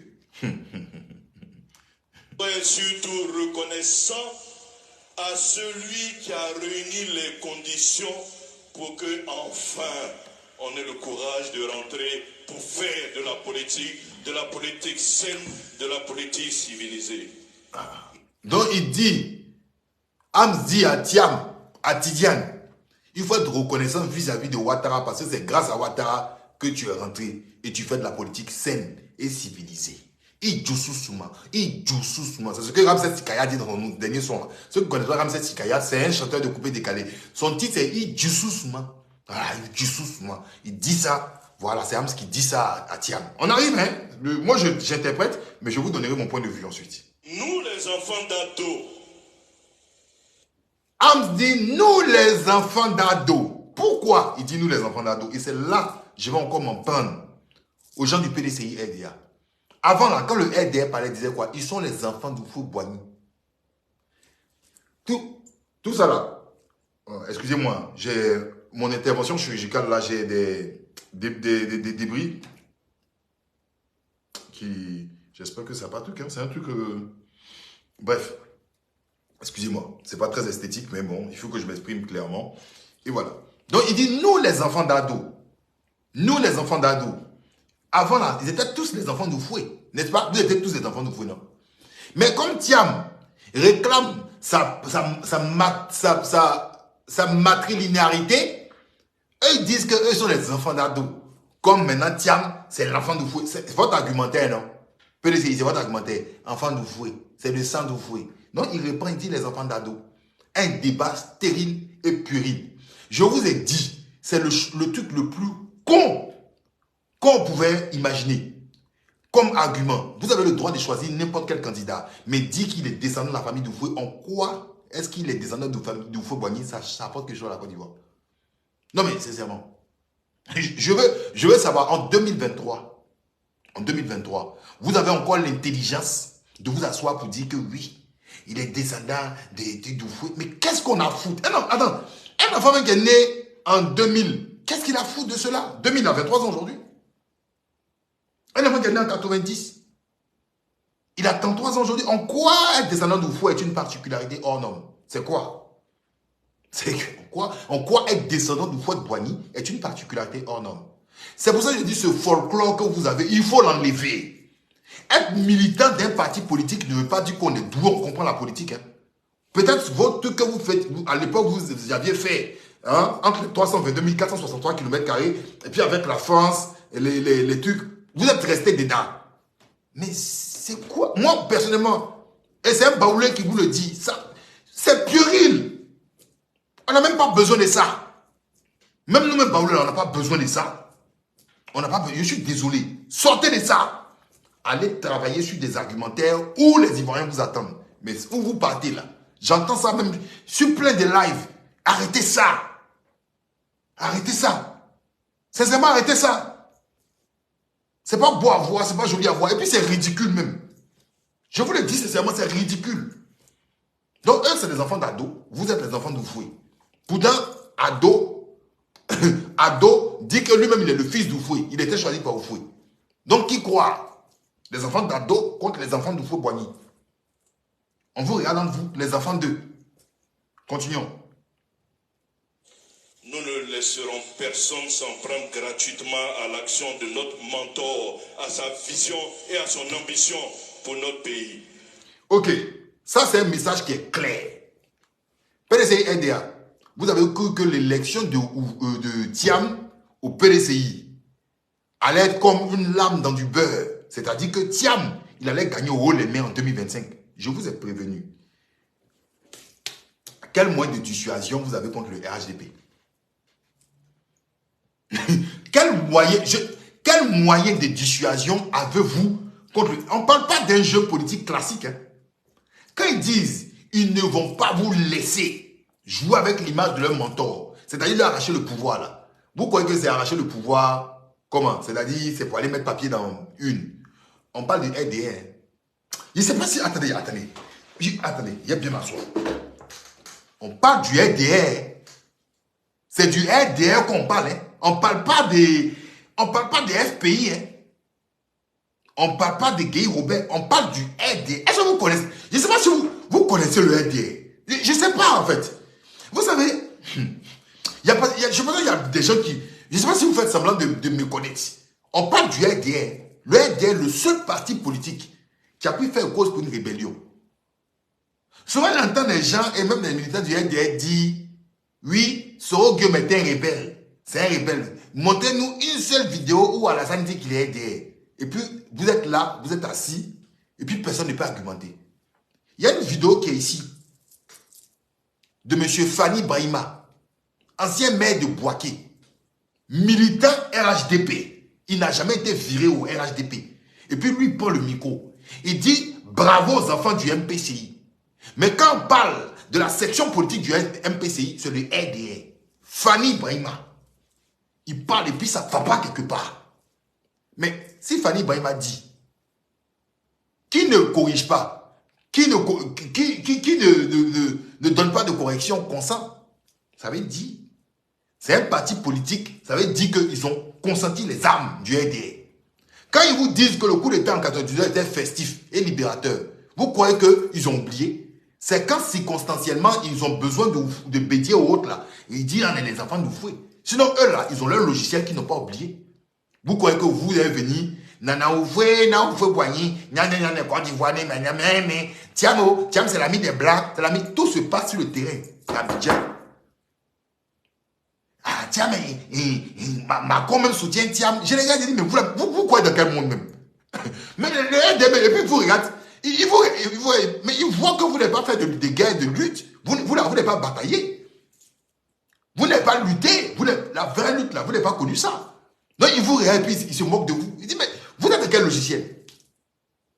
Et surtout reconnaissant à celui qui a réuni les conditions pour que enfin on ait le courage de rentrer pour faire de la politique saine, de la politique civilisée. Donc il dit, Hams dit à Thiam, à Tidiane, il faut être reconnaissant vis-à-vis de Ouattara parce que c'est grâce à Ouattara que tu es rentré et tu fais de la politique saine et civilisée. C'est ce que Ramsès Sikaya dit dans son dernier son. Ceux qui connaissent pas Ramsès Sikaya, c'est un chanteur de coupé décalé. Son titre c'est Idjousousma. Voilà, Idjousousma. Il dit ça. Voilà, c'est Hams qui dit ça à Thiam. On arrive, hein. Moi, j'interprète, mais je vous donnerai mon point de vue ensuite. Nous, les enfants d'ado. Hams dit, nous les enfants d'ado. Pourquoi il dit nous les enfants d'ado? Et c'est là, je vais encore m'en prendre aux gens du PDCI RDA. Avant, là, quand le RDR parlait, il disait quoi? Ils sont les enfants du fou Boigny. Tout ça là. Excusez-moi, j'ai mon intervention chirurgicale là, j'ai des débris qui... J'espère que ça n'a pas de truc, hein. C'est un truc... Bref, excusez-moi, c'est pas très esthétique, mais bon, il faut que je m'exprime clairement. Et voilà. Donc il dit, nous les enfants d'ado, avant là, ils étaient tous les enfants du fouet, n'est-ce pas? Vous étiez tous les enfants du fouet, non? Mais comme Thiam réclame sa matrilinéarité, eux ils disent qu'eux sont les enfants d'ado. Comme maintenant Thiam, c'est l'enfant du fouet. C'est votre argumentaire, non? PDCI, c'est votre argumentaire. Enfant du fouet, c'est le sang du fouet. Donc il répond, il dit les enfants d'ado. Un débat stérile et puéril. Je vous ai dit, c'est le truc le plus con qu'on pouvait imaginer. Comme argument, vous avez le droit de choisir n'importe quel candidat, mais dire qu'il est descendant de la famille du fouet, en quoi est-ce qu'il est descendant du fouet Boigny? Ça apporte quelque chose à la Côte d'Ivoire. Non mais sincèrement, je veux savoir, en 2023, vous avez encore l'intelligence de vous asseoir pour dire que oui, il est descendant du fouet. Mais qu'est-ce qu'on a foutu? Attends, un enfant qui est né en 2000, qu'est-ce qu'il a foutu de cela? 2000 a 23 ans aujourd'hui. Un enfant qui est né en 90, il a 33 ans aujourd'hui. En quoi être descendant du fouet est une particularité hors norme? C'est quoi? En quoi être descendant du fouet de Boigny est une particularité hors norme? C'est pour ça que je dis ce folklore que vous avez, il faut l'enlever. Être militant d'un parti politique ne veut pas dire qu'on est doué, on comprend la politique. Hein. Peut-être votre truc que vous faites, à l'époque vous aviez fait, hein, entre les 322 463 km² et puis avec la France, et les trucs, vous êtes resté dedans. Mais c'est quoi? Moi, personnellement, et c'est un baoulé qui vous le dit, ça, c'est puéril. On n'a même pas besoin de ça. Même nous-mêmes, baoulés, on n'a pas besoin de ça. On n'a pas besoin. Je suis désolé. Sortez de ça. Allez travailler sur des argumentaires où les Ivoiriens vous attendent. Mais où vous partez là? J'entends ça même sur plein de lives. Arrêtez ça. Arrêtez ça. Sincèrement, arrêtez ça. C'est pas beau à voir, c'est pas joli à voir. Et puis c'est ridicule même. Je vous le dis sincèrement, c'est ridicule. Donc eux, c'est des enfants d'ado. Vous êtes les enfants du fouet. Pourtant, ado, ado dit que lui-même, il est le fils du fouet. Il était choisi par le fouet. Donc qui croit? Les enfants d'ado contre les enfants du fouet Boigny. On vous regarde entre vous, les enfants d'eux. Continuons. Nous ne laisserons personne s'en prendre gratuitement à l'action de notre mentor, à sa vision et à son ambition pour notre pays. Ok, ça c'est un message qui est clair. PDCI RDA, vous avez cru que l'élection de Thiam au PDCI allait être comme une lame dans du beurre. C'est-à-dire que Thiam, il allait gagner au haut les mains en 2025. Je vous ai prévenu. Quel moyen de dissuasion vous avez contre le RHDP? Quel moyen de dissuasion avez-vous contre le... On ne parle pas d'un jeu politique classique. Hein. Quand ils disent, ils ne vont pas vous laisser jouer avec l'image de leur mentor, c'est-à-dire arracher le pouvoir là. Vous croyez que c'est arracher le pouvoir, comment? C'est-à-dire, c'est pour aller mettre papier dans une. On parle du RDR. Je ne sais pas si... Attendez. Attendez, il y a bien ma soeur. On parle du RDR. C'est du RDR qu'on parle. Hein. On ne parle pas des FPI. Hein. On ne parle pas des Guy Robert. On parle du RDR. Est-ce que vous connaissez? Je ne sais pas si vous connaissez le RDR. Je ne sais pas en fait. Vous savez, je pense qu'il y a des gens qui... Je ne sais pas si vous faites semblant de me connaître. On parle du RDR. Le RDR est le seul parti politique qui a pu faire cause pour une rébellion. Souvent, j'entends des gens et même des militants du RDR dire oui, Soro Guillaume est un rebelle. C'est un rebelle. Montrez-nous une seule vidéo où Alassane dit qu'il est RDR. Et puis, vous êtes là, vous êtes assis, et puis personne ne peut argumenter. Il y a une vidéo qui est ici, de M. Fanny Brahima, ancien maire de Boaké, militant RHDP. Il n'a jamais été viré au RHDP. Et puis lui, il prend le micro. Il dit bravo aux enfants du MPCI. Mais quand on parle de la section politique du MPCI, c'est le RDR. Fanny Brahima. Il parle et puis ça ne va pas quelque part. Mais si Fanny Brahima dit qui ne corrige pas, qui ne donne pas de correction consent, ça veut dire, c'est un parti politique, ça veut dire qu'ils ont consenti les armes du RDR. Quand ils vous disent que le coup d'État en 99 était festif et libérateur, vous croyez qu'ils ont oublié? C'est quand circonstanciellement ils ont besoin de bédier aux autres là. Ils disent, on est les enfants de fouet. Sinon, eux là, ils ont leur logiciel qu'ils n'ont pas oublié. Vous croyez que vous allez venir, nana ouvre, na ouvre boigny, nyana Côte d'Ivoire, mais Tiamo, c'est l'ami des Blancs, c'est l'ami, tout se passe sur le terrain. Abidjan. Ah, tiens, mais Macron même soutient Tiam. Je les regarde et je dis, mais vous croyez dans quel monde même? Mais et puis vous regardez, mais ils voient que vous n'avez pas fait de guerre, de lutte, vous n'avez pas bataillé. Vous n'avez pas lutté, la vraie lutte là, vous n'avez pas connu ça. Donc ils vous regardent et puis ils se moquent de vous. Ils disent, mais vous êtes de quel logiciel?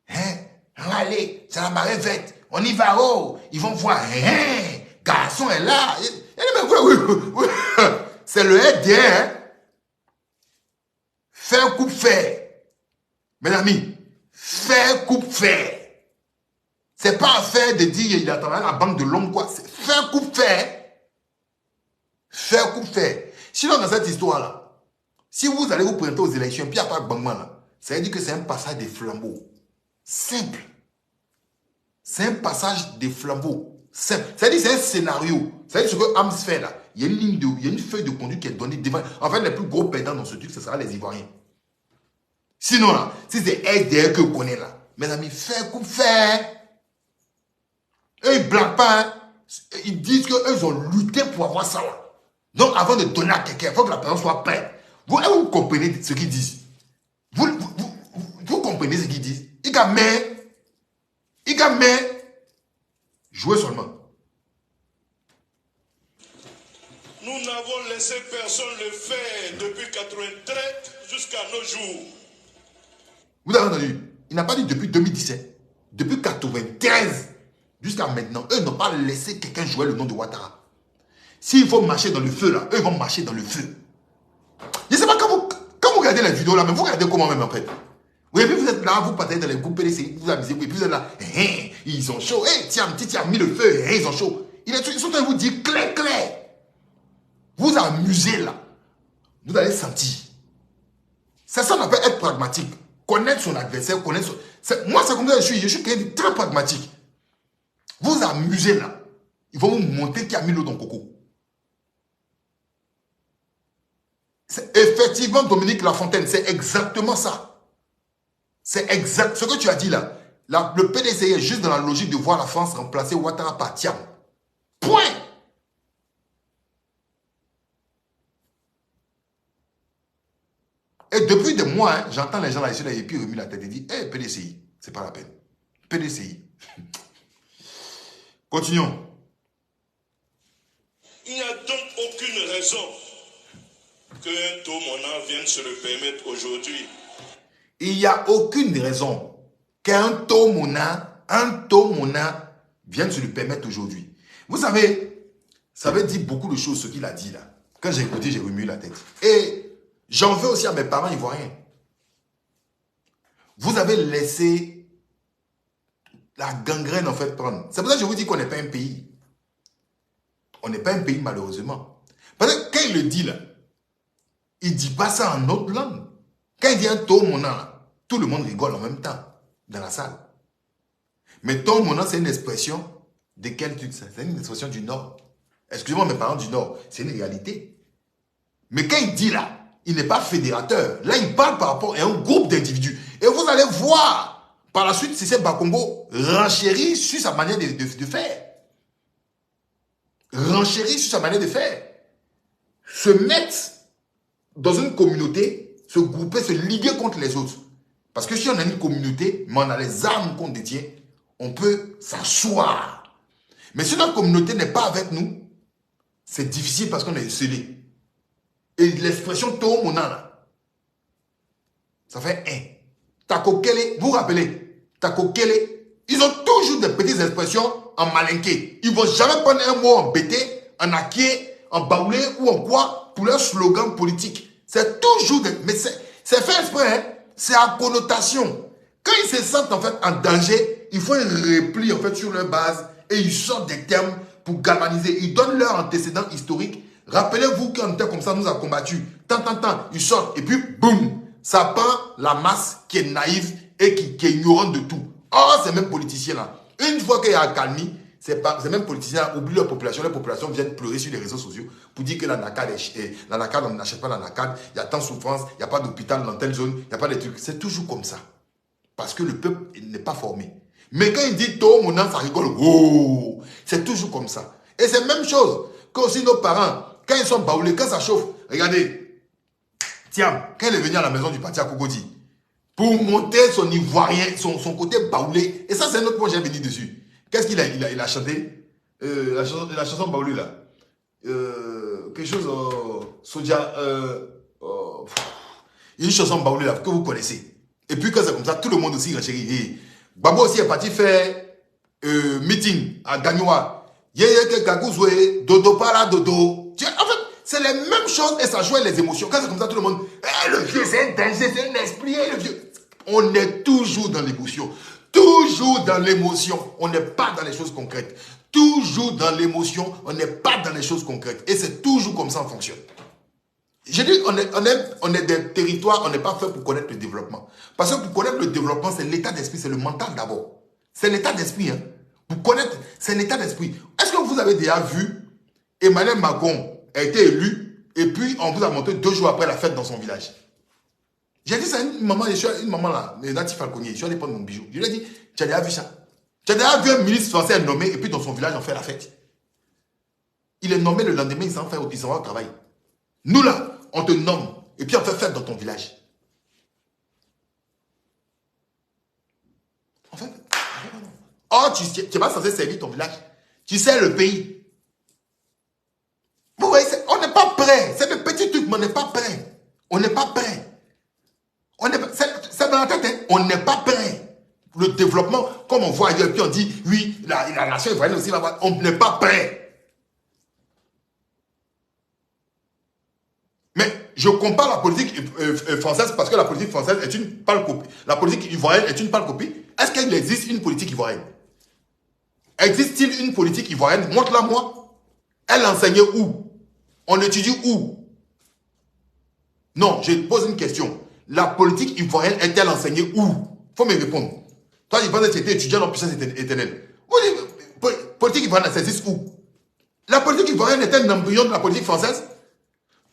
Hein? Allez, c'est la marée verte, on y va, oh, ils vont voir, hein, garçon est là. C'est le RDR, hein? Faire coupe-fer. Mes amis, faire coupe-fer. C'est pas affaire de dire il a travaillé à la banque de l'homme, quoi. C'est faire coupe-fer. Faire coupe-fer. Sinon, dans cette histoire-là, si vous allez vous présenter aux élections, puis il n'y a pas de bangman là, ça veut dire que c'est un passage des flambeaux. Simple. C'est un passage des flambeaux. Simple. Ça veut dire que c'est un scénario. Ça veut dire ce que Hams fait là. Il y a une ligne il y a une feuille de conduite qui est donnée devant. En fait, les plus gros perdants dans ce truc, ce sera les Ivoiriens. Sinon là, si c'est SDR que vous connaissez là, mes amis, faire coupe-fer. Eux, ils ne blaguent pas. Hein. Ils disent qu'eux ont lutté pour avoir ça là. Donc, avant de donner à quelqu'un, il faut que la personne soit prête. Vous comprenez ce qu'ils disent. Vous comprenez ce qu'ils disent. Ils gagnent. Jouez seulement. Nous n'avons laissé personne le faire depuis 93 jusqu'à nos jours. Vous avez entendu? Il n'a pas dit depuis 2017. Depuis 93 jusqu'à maintenant, eux n'ont pas laissé quelqu'un jouer le nom de Ouattara. S'il faut marcher dans le feu là, eux vont marcher dans le feu. Je ne sais pas quand vous regardez la vidéo là, mais vous regardez comment même en fait. Oui, et puis vous êtes là, vous partez dans les groupes PDC, vous amusez, et puis vous êtes là, ils sont chauds, Tiam a mis le feu, ils sont chauds. Ils sont en train de vous dire clair. Vous amusez là. Vous allez sentir. C'est ça qu'on appelle être pragmatique. Connaître son adversaire, connaître son... Moi, c'est comme ça que je suis quelqu'un de très pragmatique. Vous amusez là. Ils vont vous montrer qui a mis l'eau dans le coco. C'est effectivement Dominique Lafontaine, c'est exactement ça. C'est exact. Ce que tu as dit là, le PDC est juste dans la logique de voir la France remplacer Ouattara par Tiam. Point. Et depuis des mois, hein, j'entends les gens là, et puis remis la tête et disent, PDCI, c'est pas la peine. PDCI. Continuons. Il n'y a donc aucune raison qu'un Tomona vienne se le permettre aujourd'hui. Il n'y a aucune raison qu'un Tomona vienne se le permettre aujourd'hui. Vous savez, ça veut dire beaucoup de choses ce qu'il a dit là. Quand j'ai écouté, j'ai remué la tête. Et j'en veux aussi à mes parents ivoiriens. Vous avez laissé la gangrène en fait prendre. C'est pour ça que je vous dis qu'on n'est pas un pays. On n'est pas un pays malheureusement. Parce que quand il le dit là, il ne dit pas ça en autre langue. Quand il dit un Tomona, tout le monde rigole en même temps dans la salle. Mais Tomona, c'est une expression de quel truc ça? C'est une expression du Nord. Excusez-moi mes parents du Nord, c'est une réalité. Mais quand il dit là, il n'est pas fédérateur. Là, il parle par rapport à un groupe d'individus. Et vous allez voir, par la suite, Cissé Bakongo renchérit sur sa manière de faire. Renchérit sur sa manière de faire. Se mettre dans une communauté, se grouper, se liguer contre les autres. Parce que si on a une communauté, mais on a les armes qu'on détient, on peut s'asseoir. Mais si notre communauté n'est pas avec nous, c'est difficile parce qu'on est scellé. Et l'expression Tomona là, ça fait un. Takokele, vous vous rappelez, Takokele, ils ont toujours des petites expressions en malinqué. Ils ne vont jamais prendre un mot en bété, en aquier, en baoulé ou en quoi pour leur slogan politique. C'est toujours des... Mais c'est fait exprès, hein? C'est à connotation. Quand ils se sentent en fait en danger, ils font un repli en fait sur leur base et ils sortent des termes pour galvaniser. Ils donnent leur antécédent historique. Rappelez-vous qu'un tel comme ça nous a combattu. Tant, ils sortent et puis boum, ça prend la masse qui est naïve et qui est ignorante de tout. Or, ces mêmes politiciens-là, une fois qu'il y a accalmie, ces mêmes politiciens oublient leur population. Les populations viennent pleurer sur les réseaux sociaux pour dire que la NACAD, on n'achète pas la NACAD, il y a tant de souffrance, il n'y a pas d'hôpital dans telle zone, il n'y a pas de trucs. C'est toujours comme ça. Parce que le peuple n'est pas formé. Mais quand il dit tout, mon âme, ça rigole. Oh, c'est toujours comme ça. Et c'est la même chose que aussi nos parents, quand ils sont baoulés, quand ça chauffe, regardez, tiens, quand il est venu à la maison du parti à Cocody, pour monter son ivoirien, son côté baoulé, et ça c'est un autre point, j'ai venu dessus. Qu'est-ce qu'il a, il a chanté la chanson baoulée là. Quelque chose, Sodia, une chanson baoulée là, que vous connaissez. Et puis quand c'est comme ça, tout le monde aussi renchérit. Hey, Babo aussi est parti faire meeting à Gagnoa. Yeye Gagouzoué, Dodo para Dodo. En fait, c'est les mêmes choses et ça joue les émotions. Quand c'est comme ça, tout le monde, le vieux c'est un danger, c'est un esprit, le vieux. On est toujours dans l'émotion. Toujours dans l'émotion. On n'est pas dans les choses concrètes. Toujours dans l'émotion, on n'est pas dans les choses concrètes. Et c'est toujours comme ça on fonctionne. J'ai dit, on est des territoires, on n'est pas fait pour connaître le développement. Parce que pour connaître le développement, c'est l'état d'esprit, c'est le mental d'abord. C'est l'état d'esprit. Hein. Pour connaître, c'est l'état d'esprit. Est-ce que vous avez déjà vu Emmanuel Macron a été élu et puis on vous a montré 2 jours après la fête dans son village? J'ai dit ça à une maman là, Natif Falconier, je suis allé prendre mon bijou. Je lui ai dit, tu as déjà vu ça? Tu as déjà vu un ministre français nommé et puis dans son village on fait la fête? Il est nommé le lendemain, il s'en va au travail. Nous là, on te nomme et puis on fait fête dans ton village. En fait, oh, tu n'es pas censé servir ton village. Tu sers le pays. Vous voyez, on n'est pas prêt. C'est des petits trucs, mais on n'est pas prêt. On n'est pas prêt. C'est dans la tête, hein? On n'est pas prêt. Le développement, comme on voit ailleurs, puis on dit, oui, la nation ivoirienne aussi, on n'est pas prêt. Mais je compare la politique française parce que la politique française est une pâle copie. La politique ivoirienne est une pâle copie. Est-ce qu'il existe une politique ivoirienne? Existe-t-il une politique ivoirienne? Montre-la moi. Elle enseignait où? On étudie où? Non, je pose une question. La politique ivoirienne est-elle enseignée où? Il faut me répondre. Toi, tu penses que tu étais étudiant en puissance éternelle. Politique ivoirienne, ça existe où? La politique ivoirienne est un embryon de la politique française.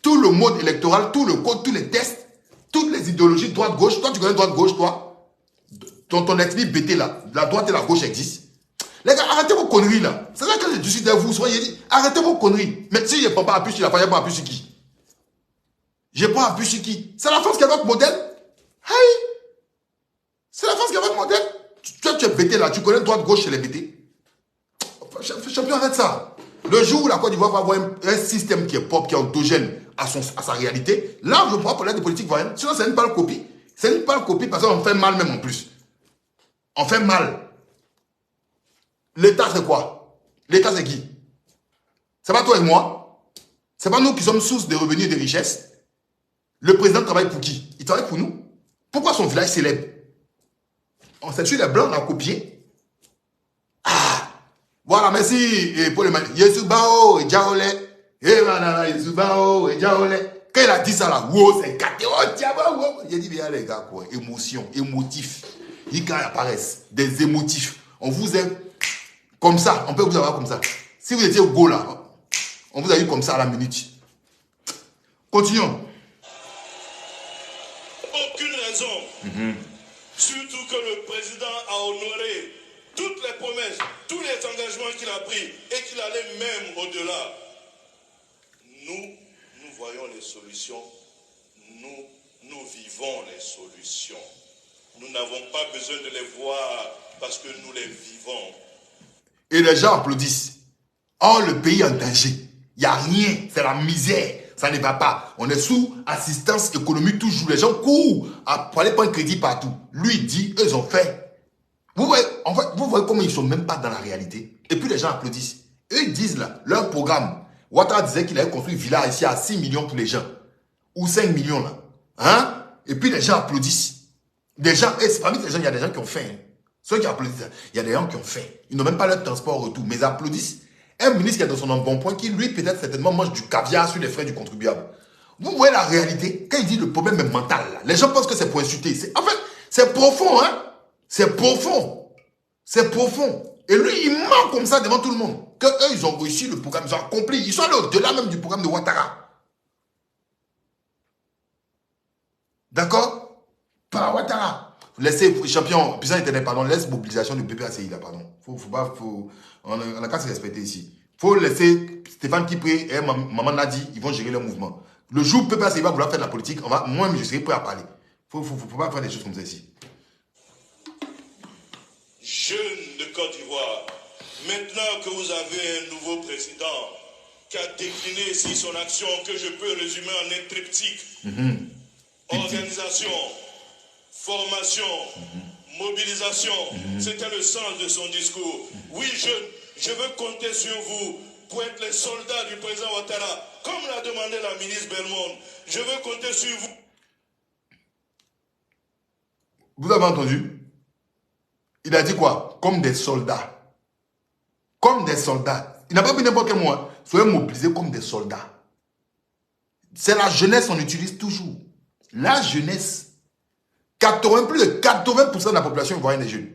Tout le mode électoral, tout le code, tous les tests, toutes les idéologies droite-gauche. Toi, tu connais droite-gauche, toi? Ton esprit bêté là, la droite et la gauche existent. Les gars, arrêtez vos conneries là. C'est là que je suis de vous. Soyez dit, arrêtez vos conneries. Mais si je ne prends pas appui sur la France, je prends appui sur qui? Je prends appui sur qui? C'est la France qui est votre modèle? Hey! C'est la France qui est votre modèle? Tu es bêté là, tu connais droite-gauche chez les bêtés? Champion, arrête ça. Le jour où la Côte d'Ivoire va avoir un système qui est propre, qui est endogène à sa réalité, là, je pourrais parler de politique ivoirienne. Sinon, c'est une pâle copie. C'est une pâle copie parce qu'on fait mal même en plus. On fait mal. L'État, c'est quoi? L'État, c'est qui? C'est pas toi et moi. C'est pas nous qui sommes source de revenus et de richesses. Le président travaille pour qui? Il travaille pour nous. Pourquoi son village célèbre? On s'est tué les blancs, on a copié. Ah! Voilà, merci. Et pour les mains. Yesubao et Jaole. Et voilà, Yesubao et Jaole. Quand il a dit ça là, wow, c'est gâté. Oh, diable, wow. J'ai dit, bien les gars, quoi. Émotion, émotif. Les gars apparaissent. Des émotifs. On vous aime comme ça. On peut vous avoir comme ça. Si vous étiez au go là, on vous a eu comme ça à la minute. Continuons. Aucune raison. Surtout que le président a honoré toutes les promesses, tous les engagements qu'il a pris et qu'il allait même au-delà. Nous voyons les solutions. Nous vivons les solutions. Nous n'avons pas besoin de les voir parce que nous les vivons. Et les gens applaudissent. Oh, le pays est en danger. Il n'y a rien. C'est la misère. Ça ne va pas. On est sous assistance économique toujours. Les gens courent pour aller prendre crédit partout. Lui dit, eux ont fait. Vous voyez, en fait, vous voyez comment ils ne sont même pas dans la réalité. Et puis les gens applaudissent. Eux ils disent là, leur programme. Ouattara disait qu'il avait construit une villa ici à 6 millions pour les gens. Ou 5 millions là. Hein? Et puis les gens applaudissent. Des gens, et parmi ces gens, il y a des gens qui ont faim. Hein. Ceux qui applaudissent, il y a des gens qui ont faim. Ils n'ont même pas leur transport au retour, mais ils applaudissent. Un ministre qui est dans son embonpoint, qui lui, peut-être, certainement, mange du caviar sur les frais du contribuable. Vous voyez la réalité, quand il dit le problème est mental, là, les gens pensent que c'est pour insulter. En fait, c'est profond, hein. C'est profond. C'est profond. Et lui, il ment comme ça devant tout le monde. Que eux, ils ont réussi le programme, ils ont accompli. Ils sont allés au-delà même du programme de Ouattara. D'accord? Par Ouattara. Laissez, champion, puissant internet, pardon, laisse mobilisation du PPACI, là, pardon. On a qu'à se respecter ici. Faut laisser Stéphane Kipré et Maman Nadi, ils vont gérer leur mouvement. Le jour où PPACI va vouloir faire de la politique, moi, je serai prêt à parler. Faut pas faire des choses comme ça ici. Jeunes de Côte d'Ivoire, maintenant que vous avez un nouveau président qui a décliné ici son action que je peux résumer en un triptyque. Organisation, formation, mobilisation, c'était le sens de son discours. Oui, je veux compter sur vous pour être les soldats du président Ouattara, comme l'a demandé la ministre Belmonde. Je veux compter sur vous. Vous avez entendu? Il a dit quoi? Comme des soldats. Comme des soldats. Il n'a pas mis n'importe quel mot. Hein. Soyez mobilisés comme des soldats. C'est la jeunesse, on utilise toujours. La jeunesse. Plus de 80% de la population ivoirienne est jeune.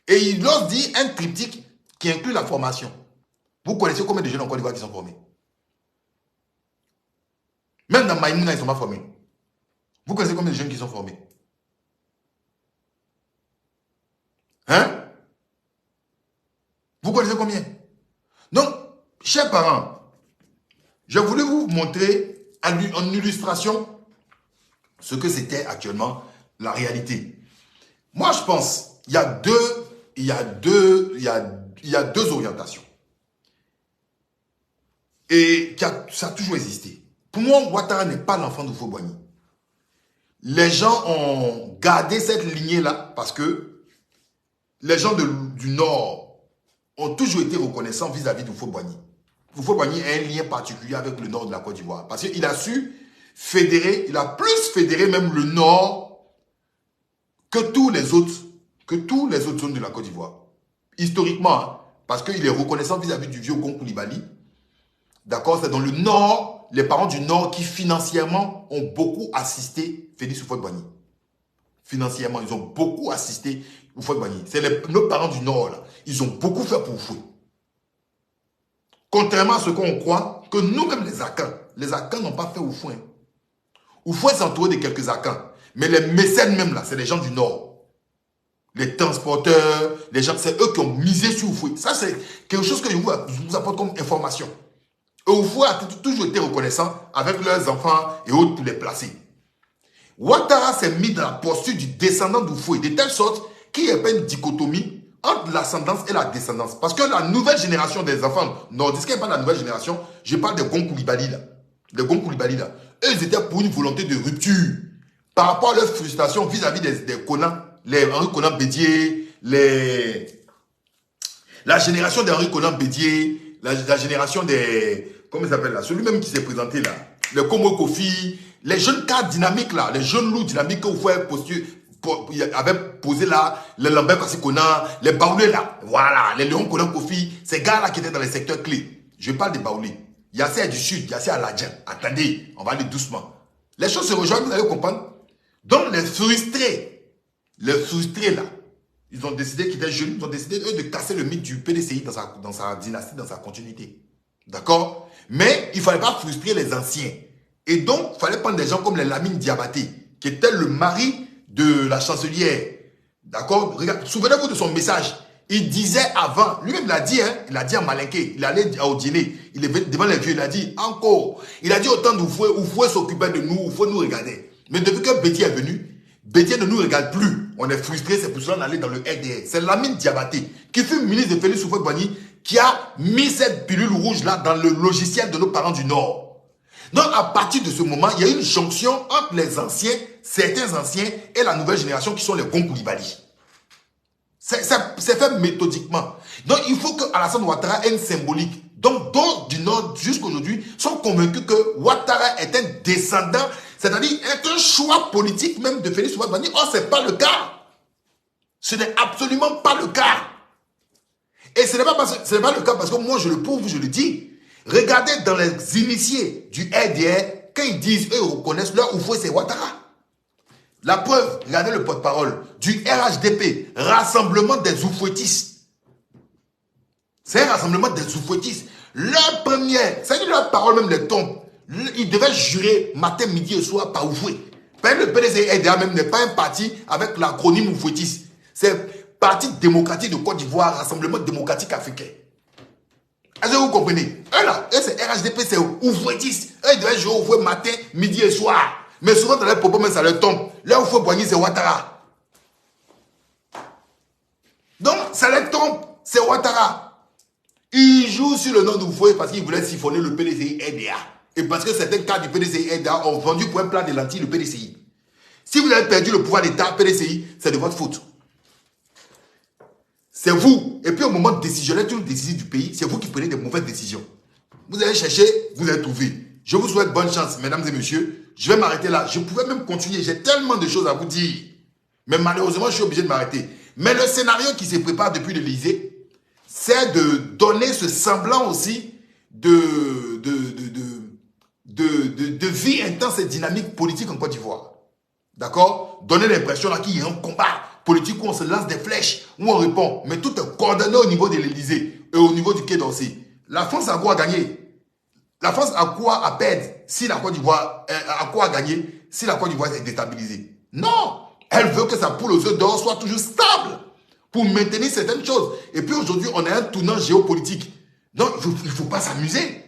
Et il leur dit un triptyque qui inclut la formation. Vous connaissez combien de jeunes en Côte d'Ivoire qui sont formés? Même dans Maïmouna, ils ne sont pas formés. Vous connaissez combien de jeunes qui sont formés? Hein? Vous connaissez combien? Donc, chers parents, je voulais vous montrer en illustration ce que c'était actuellement la réalité. Moi, je pense, il y a deux orientations. Et ça a toujours existé. Pour moi, Ouattara n'est pas l'enfant de Houphouët-Boigny. Les gens ont gardé cette lignée-là parce que les gens du Nord ont toujours été reconnaissants vis-à-vis de Houphouët-Boigny. Houphouët-Boigny a un lien particulier avec le Nord de la Côte d'Ivoire. Parce qu'il a su fédérer, il a plus fédéré même le Nord que tous les autres zones de la Côte d'Ivoire. Historiquement, hein, parce qu'il est reconnaissant vis-à-vis du vieux Gon Coulibaly. D'accord? C'est dans le Nord, les parents du Nord qui financièrement ont beaucoup assisté Félix Houphouët-Boigny. Financièrement, ils ont beaucoup assisté Houphouët-Boigny. C'est nos parents du Nord, là. Ils ont beaucoup fait pour Houphouët. Contrairement à ce qu'on croit, que nous-mêmes les Akans n'ont pas fait Houphouët. Houphouët s'est entouré de quelques Akans. Mais les mécènes même, là, c'est les gens du Nord. Les transporteurs, les gens, c'est eux qui ont misé sur Houphouët. Ça, c'est quelque chose que je vous apporte comme information. Et Houphouët a toujours été reconnaissant avec leurs enfants et autres pour les placer. Ouattara s'est mis dans la posture du descendant d'Houphouët, de telle sorte qu'il n'y a pas une dichotomie entre l'ascendance et la descendance. Parce que la nouvelle génération des enfants nordistes, quand je parle de la nouvelle génération, je parle des Gon Coulibaly là. Les Gon Coulibaly là. Eux, ils étaient pour une volonté de rupture par rapport à leur frustration vis-à-vis des Conan, les Henri Conan Bédier, la génération d'Henri Conan Bédier, la génération des... Comment ça s'appelle là? Celui-même qui s'est présenté là. Les Komo Kofi, les jeunes cadres dynamiques là, les jeunes loups dynamiques que vous faites avait posé là, les Lambert Kassi Conan, les Baoulés là, voilà, les Léon Conan Kofi, ces gars là qui étaient dans les secteurs clés. Je parle des Baoulés. Yassé du Sud, Yassé à l'Adjan. Attendez, on va aller doucement. Les choses se rejoignent, vous allez comprendre. Donc les frustrés là, ils ont décidé qu'ils étaient jeunes, ils ont décidé eux de casser le mythe du PDCI dans sa dynastie, dans sa continuité. D'accord? Mais il ne fallait pas frustrer les anciens. Et donc, il fallait prendre des gens comme les Lamine Diabaté, qui était le mari de la chancelière. D'accord? Souvenez-vous de son message. Il disait avant, lui-même l'a dit, hein, il a dit à Malinké, il allait au dîner, il est devant les vieux, il a dit encore. Il a dit autant d'Houphouët s'occupait de nous, Houphouët nous regardait. Mais depuis que Bédié est venu, Bédié ne nous regarde plus. On est frustré, c'est pour cela qu'on allait dans le RDR. C'est Lamine Diabaté, qui fut ministre de Félix Houphouët-Boigny, qui a mis cette pilule rouge là dans le logiciel de nos parents du Nord. Donc à partir de ce moment, il y a une jonction entre les anciens, certains anciens, et la nouvelle génération qui sont les Gon Coulibaly. C'est fait méthodiquement. Donc il faut que Alassane Ouattara ait une symbolique. Donc d'autres du Nord jusqu'aujourd'hui sont convaincus que Ouattara est un descendant, C'est-à-dire, est un choix politique même de Félix Houphouët-Boigny. Or, ce n'est pas le cas. Ce n'est absolument pas le cas. Et ce n'est pas le cas parce que moi, je le prouve, je le dis. Regardez dans les initiés du RDR, quand ils disent, eux, ils reconnaissent leur Houphouët, c'est Ouattara. La preuve, regardez le porte-parole du RHDP, Rassemblement des Houphouëtistes. C'est un rassemblement des Houphouëtistes. Leur première, c'est-à-dire leur parole même les tombe. Ils devaient jurer matin, midi et soir par Houphouët. Le PDC-RDA même n'est pas un parti avec l'acronyme Houphouëtiste. C'est Parti démocratique de Côte d'Ivoire, Rassemblement démocratique africain. Est-ce que vous comprenez? Eux là, eux c'est RHDP, c'est Houphouëtiste. Eux ils devaient jurer Houphouët matin, midi et soir. Mais souvent dans les propos, même ça leur tombe. Là, Houphouët-Boigny, c'est Ouattara. Donc, ça leur tombe, c'est Ouattara. Ils jouent sur le nom de Houphouët parce qu'ils voulaient siphonner le PDCI-RDA. Et parce que certains cas du PDCI-RDA ont vendu pour un plat de lentilles le PDCI. Si vous avez perdu le pouvoir d'État, PDCI, c'est de votre faute. C'est vous. Et puis au moment décisionnel, toutes les décisions du pays, c'est vous qui prenez des mauvaises décisions. Vous allez chercher, vous allez trouver. Je vous souhaite bonne chance, mesdames et messieurs. Je vais m'arrêter là. Je pouvais même continuer. J'ai tellement de choses à vous dire. Mais malheureusement, je suis obligé de m'arrêter. Mais le scénario qui se prépare depuis l'Élysée, c'est de donner ce semblant aussi de vie intense et dynamique politique en Côte d'Ivoire. D'accord? Donner l'impression qu'il y a un combat politique où on se lance des flèches, où on répond. Mais tout est coordonné au niveau de l'Élysée et au niveau du Quai d'Orsay. La France a quoi à gagner? La France a quoi à perdre si la Côte d'Ivoire a quoi à gagner si la Côte d'Ivoire est déstabilisée? Non! Elle veut que sa poule aux œufs d'or soit toujours stable pour maintenir certaines choses. Et puis aujourd'hui, on a un tournant géopolitique. Donc, il ne faut pas s'amuser.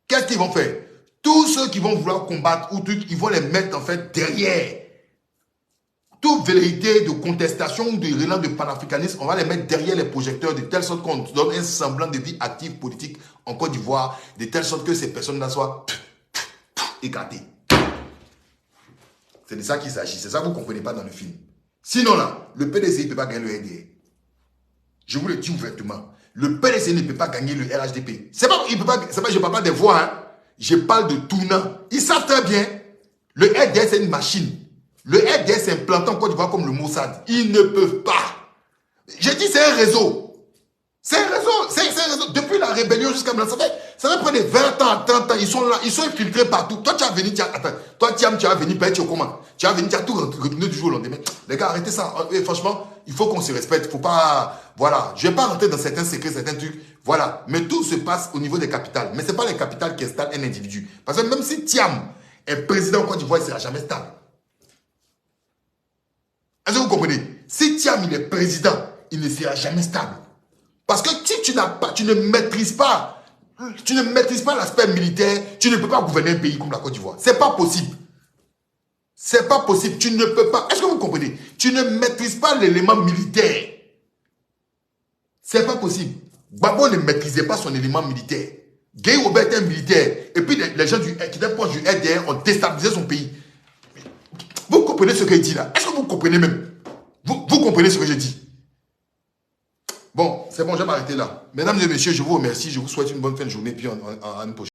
Qu'est-ce qu'ils vont faire? Tous ceux qui vont vouloir combattre ou trucs, ils vont les mettre en fait derrière. Toute vérité de contestation ou de relan de panafricanisme, on va les mettre derrière les projecteurs de telle sorte qu'on donne un semblant de vie active politique en Côte d'Ivoire, de telle sorte que ces personnes-là soient écartées. C'est de ça qu'il s'agit. C'est ça que vous ne comprenez pas dans le film. Sinon là, le PDCI ne peut pas gagner le RDR. Je vous le dis ouvertement. Le PDCI ne peut pas gagner le RHDP. C'est pas, je ne parle pas des voix. Hein. Je parle de tournant. Ils savent très bien. Le RDR, c'est une machine. Le RDR s'implanté en Côte d'Ivoire comme le Mossad. Ils ne peuvent pas. J'ai dit c'est un réseau. C'est un réseau. C'est un réseau. Depuis la rébellion jusqu'à maintenant, ça va prendre 20 ans, 30 ans. Ils sont là. Ils sont infiltrés partout. Toi, tu as venu, toi, Thiam, tu as venu, tu es comment? Tu as venu, tu as tout retenu du jour au lendemain. Les gars, arrêtez ça. Et franchement, il faut qu'on se respecte. Il ne faut pas. Voilà. Je ne vais pas rentrer dans certains secrets, certains trucs. Voilà. Mais tout se passe au niveau des capitales. Mais ce n'est pas les capitales qui installent un individu. Parce que même si Thiam est président en Côte d'Ivoire, il ne sera jamais stable. Est-ce que vous comprenez? Si Thiam il est président, il ne sera jamais stable. Parce que si tu ne maîtrises pas l'aspect militaire, tu ne peux pas gouverner un pays comme la Côte d'Ivoire. C'est pas possible. C'est pas possible. Tu ne peux pas. Est-ce que vous comprenez? Tu ne maîtrises pas l'élément militaire. C'est pas possible. Gbagbo ne maîtrisait pas son élément militaire. Guy Robert est un militaire. Et puis les gens qui étaient proches du RDR ont déstabilisé son pays. Vous comprenez ce que je dis là? Est-ce que vous comprenez même? Vous comprenez ce que je dis? Bon, c'est bon, je vais m'arrêter là. Mesdames et messieurs, je vous remercie. Je vous souhaite une bonne fin de journée. Puis à une prochaine.